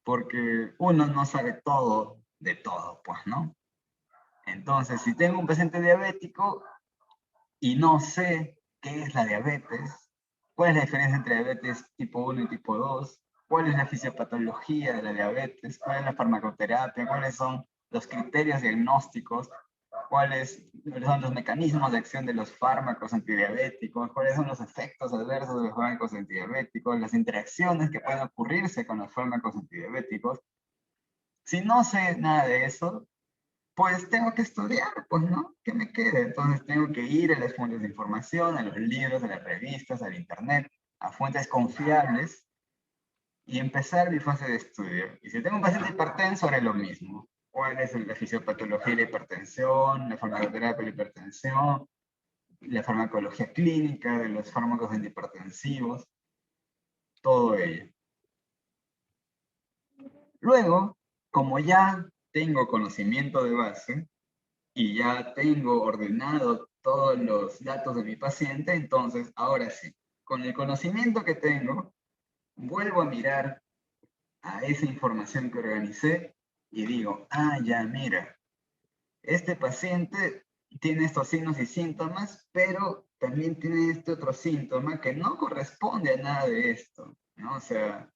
porque uno no sabe todo de todo, pues, ¿no? Entonces, si tengo un paciente diabético y no sé qué es la diabetes, cuál es la diferencia entre diabetes tipo 1 y tipo 2, cuál es la fisiopatología de la diabetes, cuál es la farmacoterapia, cuáles son los criterios diagnósticos, cuáles son los mecanismos de acción de los fármacos antidiabéticos, cuáles son los efectos adversos de los fármacos antidiabéticos, las interacciones que pueden ocurrirse con los fármacos antidiabéticos. Si no sé nada de eso, pues tengo que estudiar, pues, ¿no? ¿Qué me queda? Entonces tengo que ir a las fuentes de información, a los libros, a las revistas, al internet, a fuentes confiables y empezar mi fase de estudio. Y si tengo un paciente hipertenso, haré lo mismo. cuál es la fisiopatología de la hipertensión, la farmacoterapia de la hipertensión, la farmacología clínica de los fármacos antihipertensivos, todo ello. Luego, como ya tengo conocimiento de base y ya tengo ordenado todos los datos de mi paciente, entonces, ahora sí, con el conocimiento que tengo, vuelvo a mirar a esa información que organicé y digo, ah, ya, mira, este paciente tiene estos signos y síntomas, pero también tiene este otro síntoma que no corresponde a nada de esto, ¿no? O sea,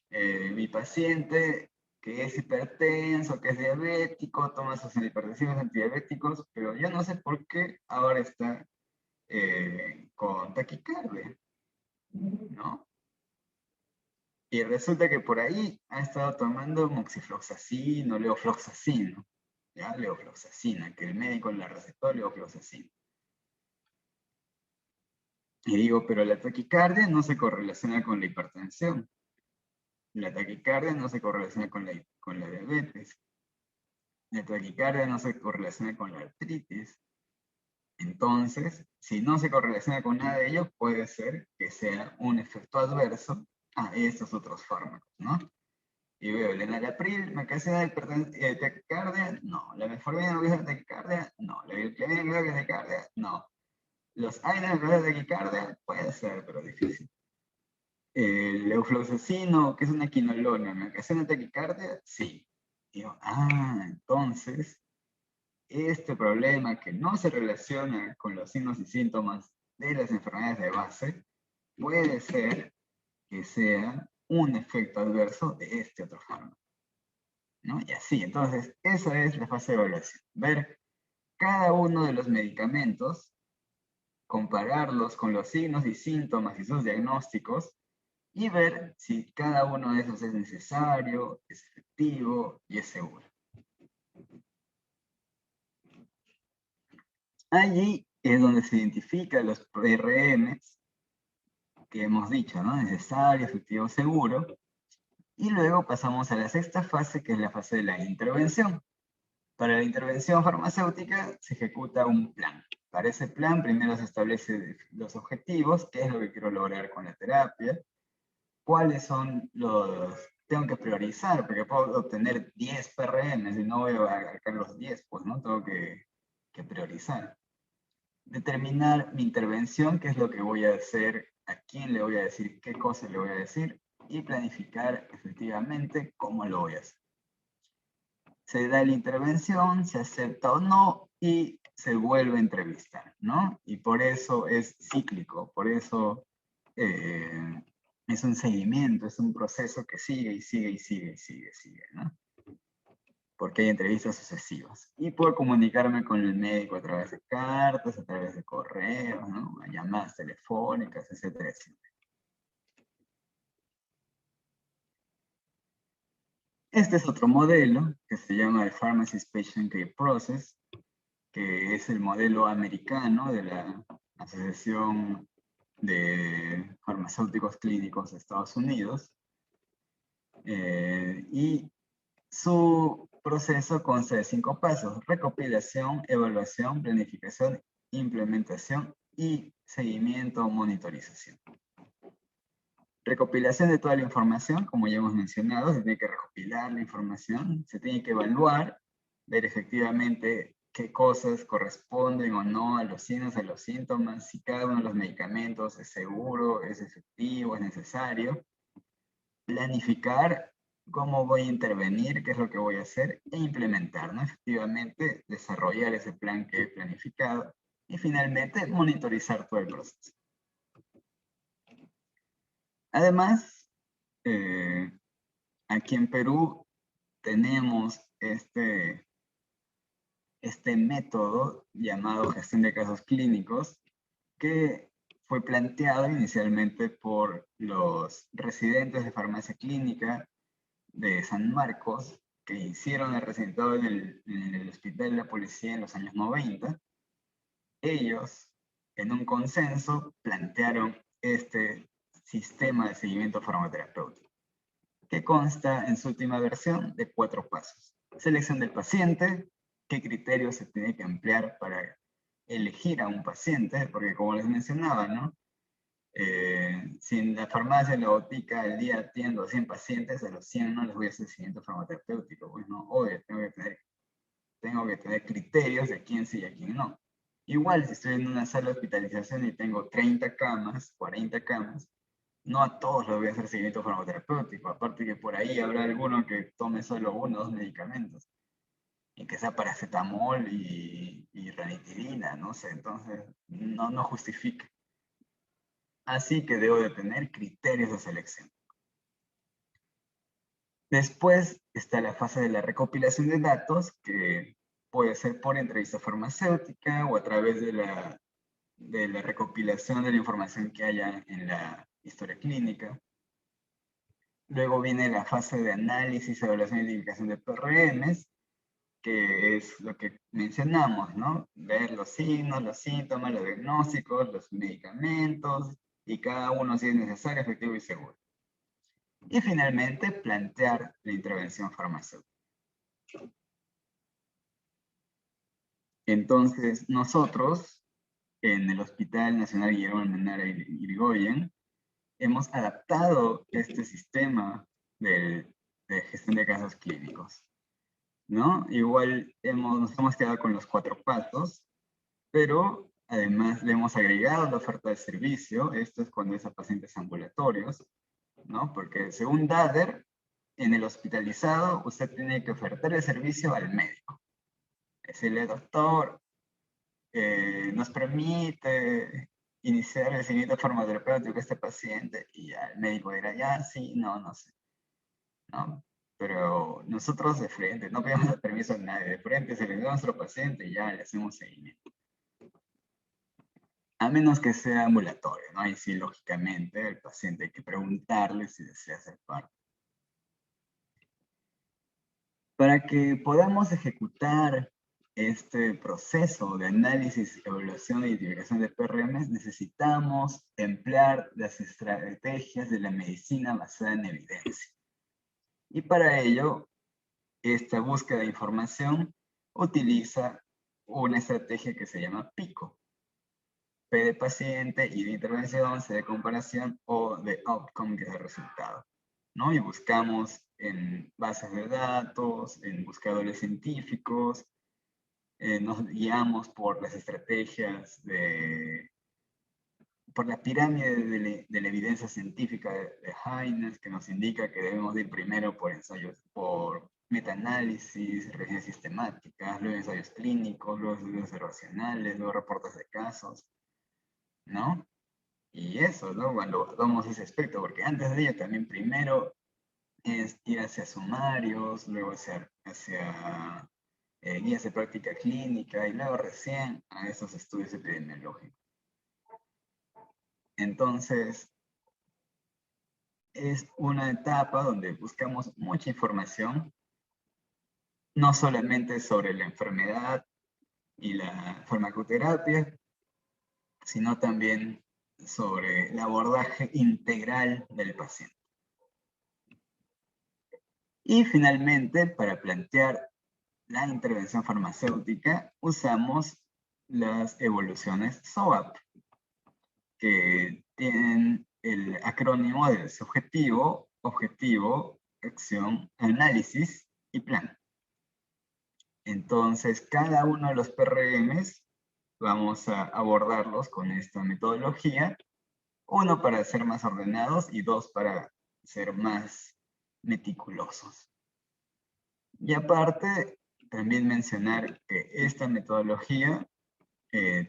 mi paciente que es hipertenso, que es diabético, toma sus antihipertensivos antidiabéticos, pero yo no sé por qué ahora está con taquicardia, ¿no? Y resulta que por ahí ha estado tomando moxifloxacin o levofloxacin, ¿no? ¿Ya? Levofloxacina, que el médico le recetó levofloxacina. Y digo, pero la taquicardia no se correlaciona con la hipertensión. La taquicardia no se correlaciona con la diabetes. La taquicardia no se correlaciona con la artritis. Entonces, si no se correlaciona con nada de ello, puede ser que sea un efecto adverso a estos otros fármacos, ¿no? Y veo el enalapril, me ocasiona taquicardia, no. La metformina me ocasiona taquicardia, no. La glicemia me ocasiona taquicardia, no. Los AINES me ocasiona taquicardia, puede ser, pero difícil. El eufloxacino, que es una quinolona, ¿me ocasiona taquicardia? Sí. Digo, entonces, este problema que no se relaciona con los signos y síntomas de las enfermedades de base, puede ser que sea un efecto adverso de este otro fármaco, ¿no? Y así, entonces, esa es la fase de evaluación. Ver cada uno de los medicamentos, compararlos con los signos y síntomas y sus diagnósticos, y ver si cada uno de esos es necesario, es efectivo y es seguro. Allí es donde se identifican los PRMs que hemos dicho, ¿no? Necesario, efectivo, seguro. Y luego pasamos a la sexta fase, que es la fase de la intervención. Para la intervención farmacéutica se ejecuta un plan. Para ese plan primero se establecen los objetivos, qué es lo que quiero lograr con la terapia, cuáles son los... Tengo que priorizar, porque puedo obtener 10 PRMs y no voy a abarcar los 10, pues no, tengo que priorizar. Determinar mi intervención, qué es lo que voy a hacer, a quién le voy a decir, qué cosa le voy a decir, y planificar efectivamente cómo lo voy a hacer. Se da la intervención, se acepta o no, y se vuelve a entrevistar, ¿no? Y por eso es cíclico, por eso es un seguimiento, es un proceso que sigue y sigue y sigue y sigue, ¿no? Porque hay entrevistas sucesivas. Y puedo comunicarme con el médico a través de cartas, a través de correos, ¿no? Llamadas telefónicas, etcétera, etcétera. Este es otro modelo que se llama el Pharmacist Patient Care Process, que es el modelo americano de la Asociación de Farmacéuticos Clínicos de Estados Unidos. Y su proceso consta de 5 pasos: recopilación, evaluación, planificación, implementación y seguimiento o monitorización. Recopilación de toda la información, como ya hemos mencionado, se tiene que recopilar la información, se tiene que evaluar, ver efectivamente qué cosas corresponden o no a los signos, a los síntomas, si cada uno de los medicamentos es seguro, es efectivo, es necesario. Planificar cómo voy a intervenir, qué es lo que voy a hacer, e implementar, ¿no? Efectivamente, desarrollar ese plan que he planificado, y finalmente monitorizar todo el proceso. Además, aquí en Perú tenemos este método llamado gestión de casos clínicos, que fue planteado inicialmente por los residentes de farmacia clínica de San Marcos, que hicieron el residentado en el Hospital de la Policía en los años 90. Ellos, en un consenso, plantearon este sistema de seguimiento farmacoterapéutico, que consta en su última versión de 4 pasos. Selección del paciente, qué criterios se tiene que emplear para elegir a un paciente, porque como les mencionaba, ¿no? Si en la farmacia, en la botica, al día atiendo a 100 pacientes, a los 100 no les voy a hacer seguimiento farmacoterapéutico, pues no, obvio, tengo que tener criterios de quién sí y a quién no. Igual, si estoy en una sala de hospitalización y tengo 30 camas, 40 camas, no a todos les voy a hacer seguimiento farmacoterapéutico, aparte que por ahí habrá alguno que tome solo uno o dos medicamentos, y que sea paracetamol y ranitidina, no sé, entonces no justifica. Así que debo de tener criterios de selección. Después está la fase de la recopilación de datos, que puede ser por entrevista farmacéutica o a través de la recopilación de la información que haya en la historia clínica. Luego viene la fase de análisis, evaluación y identificación de PRMs, que es lo que mencionamos, ¿no? Ver los signos, los síntomas, los diagnósticos, los medicamentos, y cada uno si es necesario, efectivo y seguro. Y finalmente, plantear la intervención farmacéutica. Entonces, nosotros, en el Hospital Nacional Guillermo Almenara Irigoyen, hemos adaptado este sistema de gestión de casos clínicos, ¿no? Igual nos hemos quedado con los 4 pasos, pero además le hemos agregado la oferta de servicio. Esto es cuando es a pacientes ambulatorios, ¿no? Porque según DADER, en el hospitalizado usted tiene que ofertar el servicio al médico. Decirle, doctor, nos permite iniciar el seguimiento farmacoterapéutico a este paciente, y ya el médico dirá, ya, sí, no, no sé, ¿no? Pero nosotros de frente, no pedimos permiso a nadie, de frente seleccionamos a nuestro paciente y ya le hacemos seguimiento. A menos que sea ambulatorio, ¿no? Ahí sí, lógicamente, al paciente hay que preguntarle si desea ser parte. Para que podamos ejecutar este proceso de análisis, evaluación e identificación de PRMs, necesitamos emplear las estrategias de la medicina basada en evidencia. Y para ello, esta búsqueda de información utiliza una estrategia que se llama PICO. P de paciente, I de intervención, C de comparación, O de outcome, que es el resultado, ¿no? Y buscamos en bases de datos, en buscadores científicos, nos guiamos por las estrategias por la pirámide de la evidencia científica de Haynes, que nos indica que debemos ir primero por ensayos, por metaanálisis, revisiones sistemáticas, luego ensayos clínicos, luego estudios observacionales, luego reportes de casos, ¿no? Y eso, ¿no? Cuando damos ese aspecto, porque antes de ello también primero es ir hacia sumarios, luego hacia guías de práctica clínica y luego recién a esos estudios epidemiológicos. Entonces, es una etapa donde buscamos mucha información, no solamente sobre la enfermedad y la farmacoterapia, sino también sobre el abordaje integral del paciente. Y finalmente, para plantear la intervención farmacéutica, usamos las evoluciones SOAP, que tienen el acrónimo de subjetivo, objetivo, acción, análisis y plan. Entonces, cada uno de los PRMs vamos a abordarlos con esta metodología, uno para ser más ordenados y dos para ser más meticulosos. Y aparte, también mencionar que esta metodología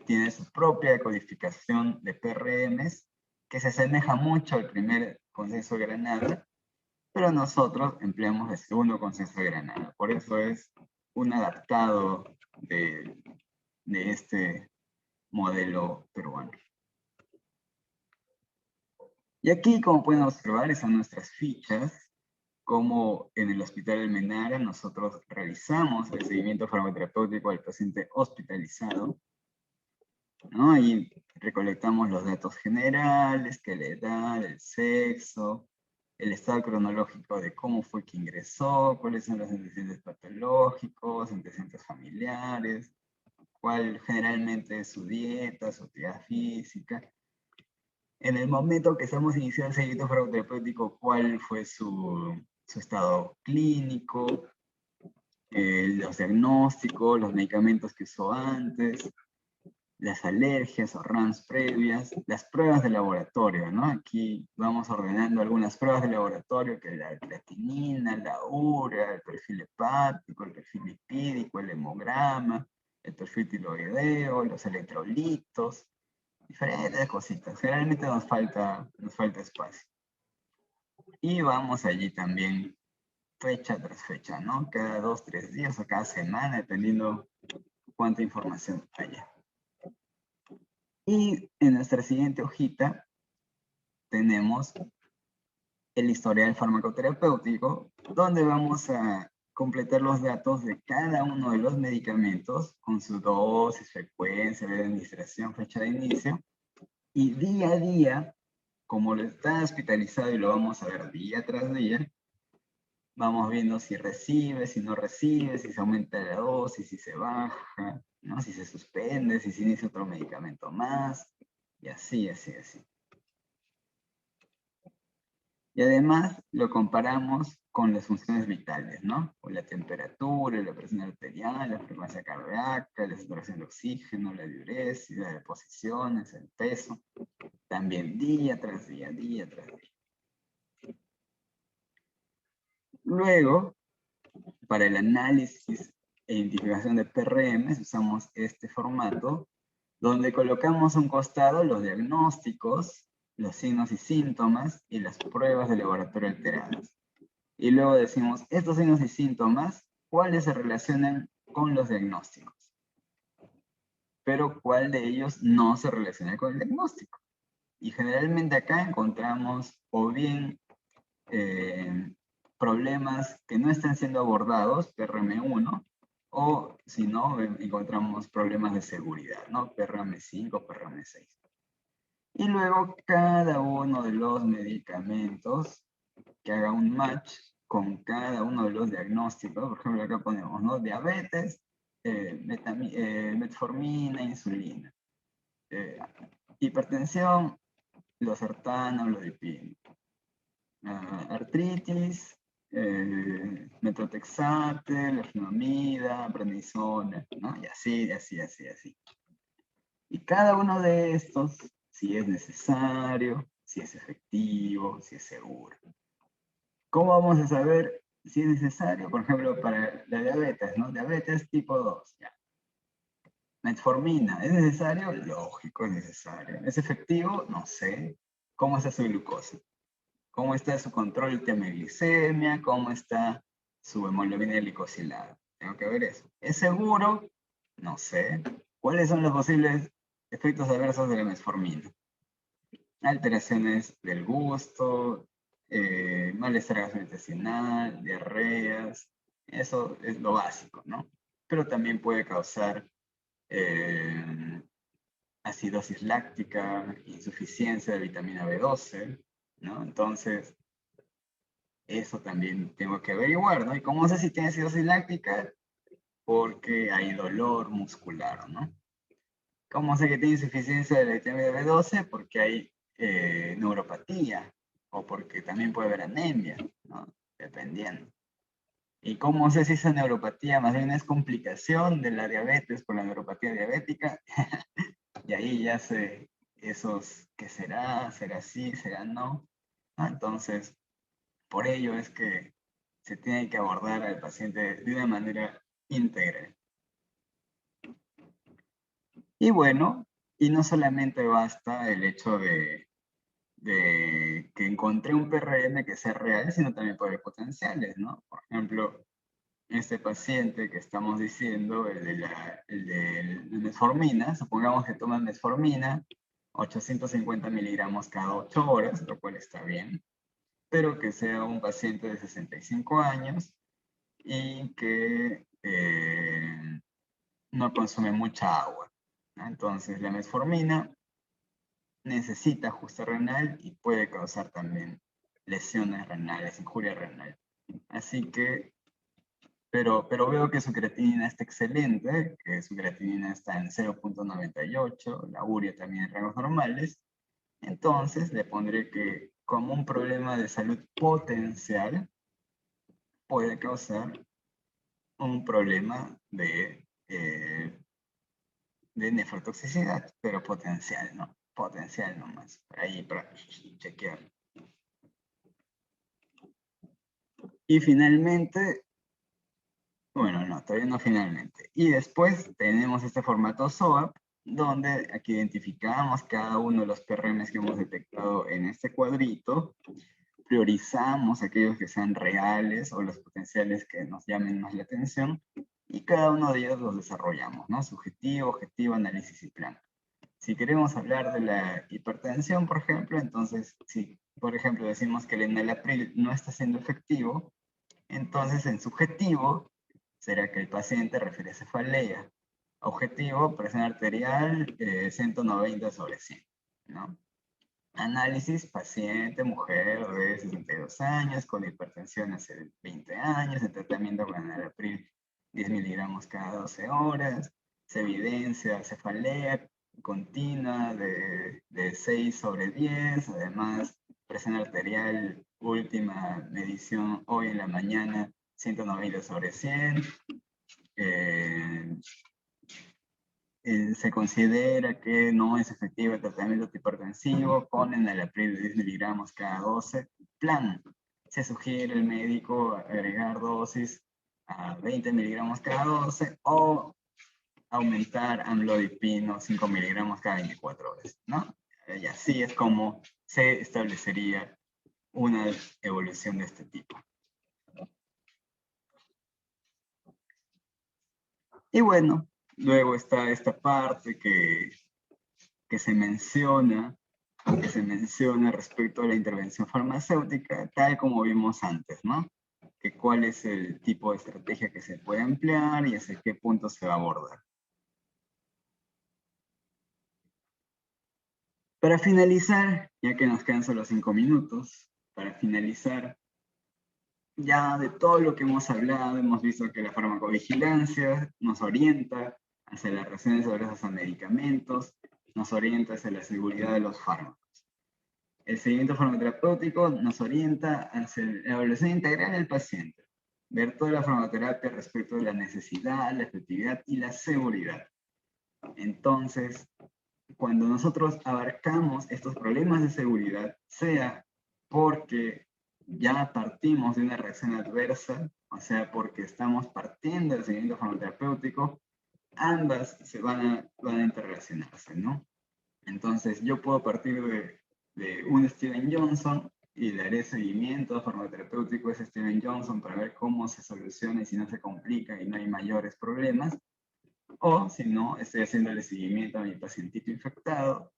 tiene su propia codificación de PRMs, que se asemeja mucho al primer consenso de Granada, pero nosotros empleamos el segundo consenso de Granada. Por eso es un adaptado de este modelo peruano. Y aquí, como pueden observar, están nuestras fichas, como en el Hospital Almenara nosotros realizamos el seguimiento farmacoterapéutico al paciente hospitalizado, ¿no? Ahí recolectamos los datos generales, que la edad, el sexo, el estado cronológico de cómo fue que ingresó, cuáles son los antecedentes patológicos, antecedentes familiares, cuál generalmente es su dieta, su actividad física. En el momento que estamos iniciando el seguimiento farmacoterapéutico, cuál fue su estado clínico, los diagnósticos, los medicamentos que usó antes, las alergias o RAMs previas, las pruebas de laboratorio, ¿no? Aquí vamos ordenando algunas pruebas de laboratorio, que es la creatinina, la urea, el perfil hepático, el perfil lipídico, el hemograma, el perfil tiroideo, los electrolitos, diferentes cositas. Generalmente nos falta espacio. Y vamos allí también fecha tras fecha, ¿no? Cada 2, 3 días o cada semana, dependiendo cuánta información haya. Y en nuestra siguiente hojita tenemos el historial farmacoterapéutico, donde vamos a completar los datos de cada uno de los medicamentos con su dosis, frecuencia de administración, fecha de inicio. Y día a día, como está hospitalizado y lo vamos a ver día tras día, vamos viendo si recibe, si no recibe, si se aumenta la dosis, si se baja, ¿no? Si se suspende, si se inicia otro medicamento más, y así, así, así. Y además lo comparamos con las funciones vitales, ¿no? Con la temperatura, la presión arterial, la frecuencia cardíaca, la saturación de oxígeno, la diuresis, las deposiciones, el peso. También día tras día, día tras día. Luego, para el análisis e identificación de PRMs usamos este formato donde colocamos a un costado los diagnósticos, los signos y síntomas y las pruebas de laboratorio alteradas. Y luego decimos, estos signos y síntomas, ¿cuáles se relacionan con los diagnósticos? Pero ¿cuál de ellos no se relaciona con el diagnóstico? Y generalmente acá encontramos o bien problemas que no están siendo abordados, PRM1, o si no, encontramos problemas de seguridad, ¿no? PRM5, PRM6. Y luego cada uno de los medicamentos que haga un match con cada uno de los diagnósticos. Por ejemplo, acá ponemos, ¿no? Diabetes, metformina, insulina. Hipertensión, losartán, amlodipino. Artritis, metotrexate, leflunomida, prednisona, ¿no? Y así, así, así, así. Y cada uno de estos, si es necesario, si es efectivo, si es seguro. ¿Cómo vamos a saber si es necesario? Por ejemplo, para la diabetes, ¿no? Diabetes tipo 2, ya. Metformina, ¿es necesario? Lógico, es necesario. ¿Es efectivo? No sé. ¿Cómo está su glucosa? ¿Cómo está su control de hemoglicemia? ¿Cómo está su hemoglobina glicosilada? Tengo que ver eso. ¿Es seguro? No sé. ¿Cuáles son los posibles efectos adversos de la metformina? Alteraciones del gusto, malestar gastrointestinal, diarreas, eso es lo básico, ¿no? Pero también puede causar acidosis láctica, insuficiencia de vitamina B12, ¿no? Entonces, eso también tengo que averiguar, ¿no? ¿Y cómo sé si tiene acidosis láctica? Porque hay dolor muscular, ¿no? ¿Cómo sé que tiene insuficiencia de la vitamina B12? Porque hay neuropatía o porque también puede haber anemia, ¿no? Dependiendo. ¿Y cómo sé si esa neuropatía más bien es complicación de la diabetes por la neuropatía diabética? Y ahí ya sé esos, ¿qué será? ¿Será sí? ¿Será no? ¿No? Entonces, por ello es que se tiene que abordar al paciente de una manera íntegra. Y bueno, y no solamente basta el hecho de que encontré un PRM que sea real, sino también puede haber potenciales, ¿no? Por ejemplo, este paciente que estamos diciendo, el de metformina, supongamos que toma metformina, 850 miligramos cada 8 horas, lo cual está bien, pero que sea un paciente de 65 años y que no consume mucha agua, ¿no? Entonces, la metformina necesita ajuste renal y puede causar también lesiones renales, injuria renal. Así que, pero veo que su creatinina está excelente, que su creatinina está en 0,98, la urea también en rangos normales. Entonces le pondré que como un problema de salud potencial puede causar un problema de nefrotoxicidad, pero potencial, ¿no? Potencial nomás, ahí para chequear. Y finalmente, bueno, no, todavía no finalmente. Y después tenemos este formato SOAP, donde aquí identificamos cada uno de los PRMs que hemos detectado en este cuadrito, priorizamos aquellos que sean reales o los potenciales que nos llamen más la atención, y cada uno de ellos los desarrollamos, ¿no? Subjetivo, objetivo, análisis y plan. Si queremos hablar de la hipertensión, por ejemplo, entonces, si por ejemplo decimos que el enalapril no está siendo efectivo, entonces en subjetivo será que el paciente refiere cefalea. Objetivo, presión arterial 190 sobre 100, ¿no? Análisis, paciente, mujer de 62 años, con hipertensión hace 20 años, en tratamiento con enalapril 10 miligramos cada 12 horas, se evidencia cefalea continua de 6 sobre 10, además presión arterial, última medición hoy en la mañana, 190 sobre 100, eh, se considera que no es efectivo el tratamiento hipertensivo con enalapril de 10 miligramos cada 12. Plan, se sugiere el médico agregar dosis a 20 miligramos cada 12 o aumentar amlodipino 5 miligramos cada 24 horas, ¿no? Y así es como se establecería una evolución de este tipo. Y bueno, luego está esta parte que se menciona respecto a la intervención farmacéutica, tal como vimos antes, ¿no? Que cuál es el tipo de estrategia que se puede emplear y hacia qué punto se va a abordar. Para finalizar, ya que nos quedan solo 5 minutos, para finalizar, ya de todo lo que hemos hablado, hemos visto que la farmacovigilancia nos orienta hacia las reacciones adversas a medicamentos, nos orienta hacia la seguridad de los fármacos. El seguimiento farmacoterapéutico nos orienta hacia la evaluación integral del paciente, ver toda la farmacoterapia respecto de la necesidad, la efectividad y la seguridad. Entonces, cuando nosotros abarcamos estos problemas de seguridad, sea porque ya partimos de una reacción adversa, o sea, porque estamos partiendo del seguimiento farmacoterapéutico, ambas se van a interrelacionarse, ¿no? Entonces, yo puedo partir de un Steven Johnson y le haré seguimiento farmacoterapéutico a ese Steven Johnson para ver cómo se soluciona y si no se complica y no hay mayores problemas. O si no, estoy haciéndole seguimiento a mi pacientito infectado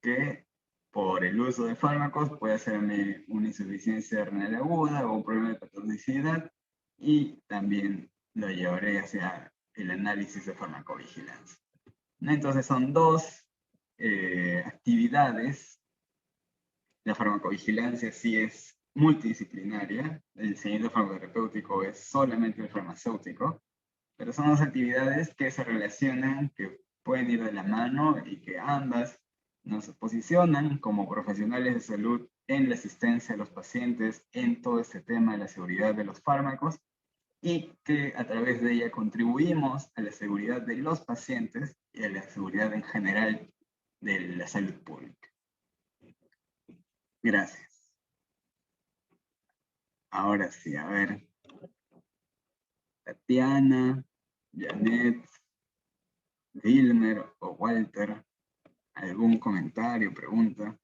que por el uso de fármacos puede hacerme una insuficiencia renal aguda o un problema de patologicidad y también lo llevaré hacia el análisis de farmacovigilancia. Entonces son dos actividades. La farmacovigilancia sí es multidisciplinaria, el seguimiento farmacoterapéutico es solamente el farmacéutico, pero son dos actividades que se relacionan, que pueden ir de la mano y que ambas nos posicionan como profesionales de salud en la asistencia a los pacientes en todo este tema de la seguridad de los fármacos y que a través de ella contribuimos a la seguridad de los pacientes y a la seguridad en general de la salud pública. Gracias. Ahora sí, a ver. Tatiana, Janet, Wilmer o Walter, ¿algún comentario, pregunta?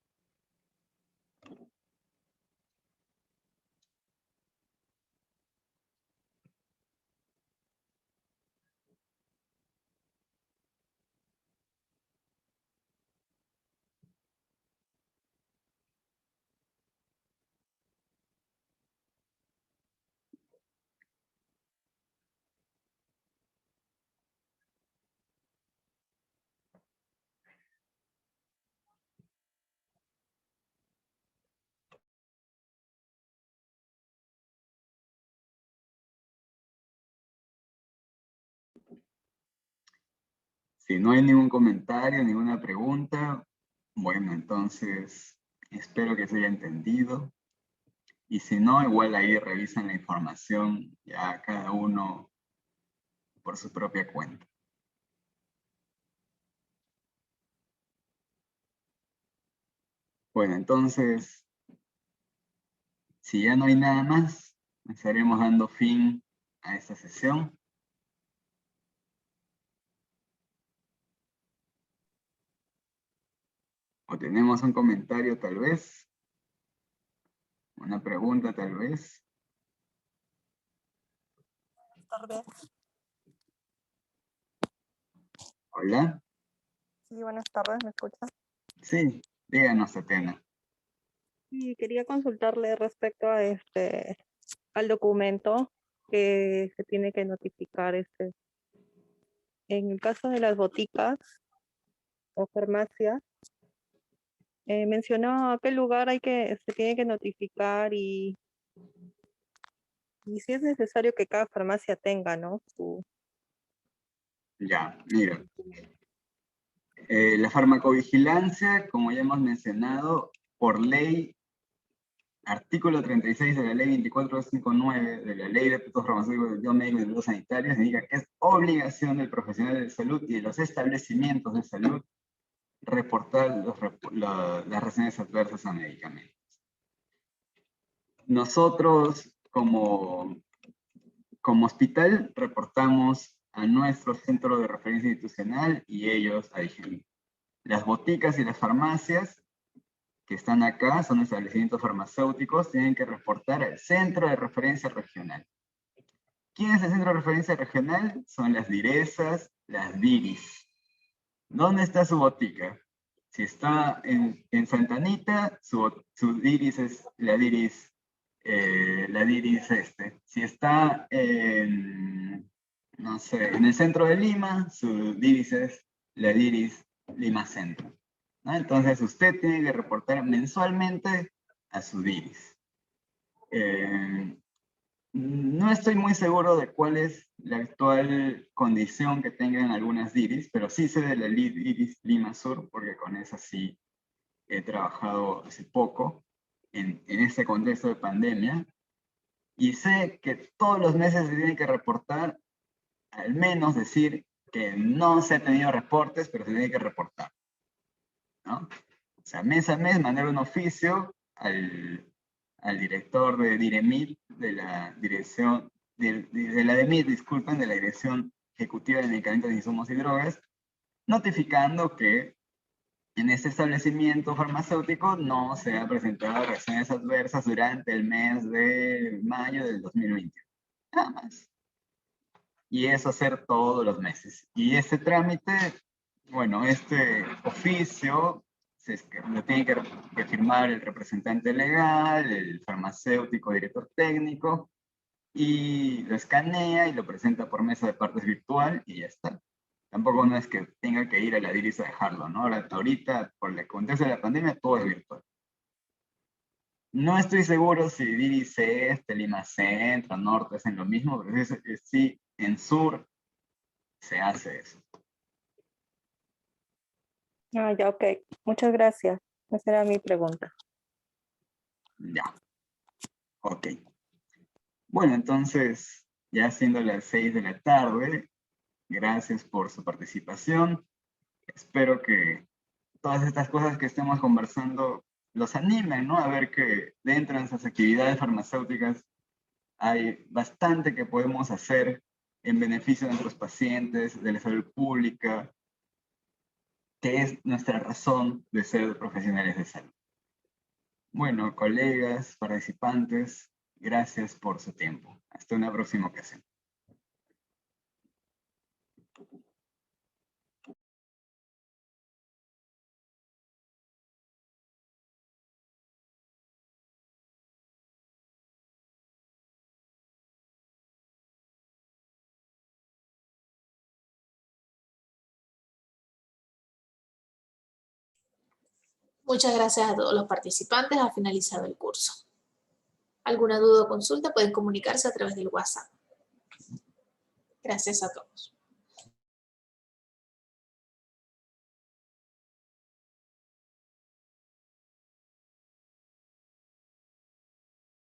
Si no hay ningún comentario, ninguna pregunta, bueno, entonces espero que se haya entendido. Y si no, igual ahí revisan la información ya cada uno por su propia cuenta. Bueno, entonces, si ya no hay nada más, estaremos dando fin a esta sesión. O tenemos un comentario tal vez, una pregunta tal vez. Buenas tardes. Hola. Sí, buenas tardes, ¿me escuchas? Sí, díganos, Atena. Sí, quería consultarle respecto a al documento que se tiene que notificar en el caso de las boticas o farmacias. Mencionó a qué lugar se tiene que notificar y si es necesario que cada farmacia tenga, ¿no? Ya, mira. La farmacovigilancia, como ya hemos mencionado, por ley, artículo 36 de la ley 2459 de la ley de productos farmacéuticos, de biomédicos y productos sanitarios, indica que es obligación del profesional de salud y de los establecimientos de salud reportar las reacciones adversas a medicamentos. Nosotros, como hospital, reportamos a nuestro centro de referencia institucional y ellos a IGEMI. Las boticas y las farmacias que están acá, son establecimientos farmacéuticos, tienen que reportar al centro de referencia regional. ¿Quién es el centro de referencia regional? Son las DIRESAs, las DIRIS. ¿Dónde está su botica? Si está en Santa Anita, su DIRIS es la DIRIS, Si está en, no sé, en el centro de Lima, su DIRIS es la DIRIS Lima Centro, ¿no? Entonces usted tiene que reportar mensualmente a su DIRIS. No estoy muy seguro de cuál es la actual condición que tengan algunas DIRIS, pero sí sé de la DIRIS Lima Sur, porque con esa sí he trabajado hace poco, en este contexto de pandemia, y sé que todos los meses se tiene que reportar, al menos decir que no se han tenido reportes, pero se tiene que reportar, ¿no? O sea, mes a mes mandar un oficio al director de DIREMIT, de la dirección, de la DEMIT, disculpen, de la Dirección Ejecutiva de Medicamentos, Insumos y Drogas, notificando que en este establecimiento farmacéutico no se han presentado reacciones adversas durante el mes de mayo del 2021. Nada más. Y eso hacer todos los meses. Y este trámite, bueno, este oficio lo tiene que firmar el representante legal, el farmacéutico, director técnico, y lo escanea y lo presenta por mesa de partes virtual y ya está. Tampoco no es que tenga que ir a la DIRIS a dejarlo, ¿no? Ahorita, por el contexto de la pandemia, todo es virtual. No estoy seguro si DIRIS Lima Centro, Norte hacen lo mismo, pero sí, en Sur se hace eso. Ah, ya, ok. Muchas gracias. Esa era mi pregunta. Ya. Ok. Bueno, entonces, ya siendo las 6 de la tarde, gracias por su participación. Espero que todas estas cosas que estemos conversando los animen, ¿no? A ver que dentro de esas actividades farmacéuticas hay bastante que podemos hacer en beneficio de nuestros pacientes, de la salud pública, que es nuestra razón de ser profesionales de salud. Bueno, colegas, participantes, gracias por su tiempo. Hasta una próxima ocasión. Muchas gracias a todos los participantes. Ha finalizado el curso. ¿Alguna duda o consulta? Pueden comunicarse a través del WhatsApp. Gracias a todos.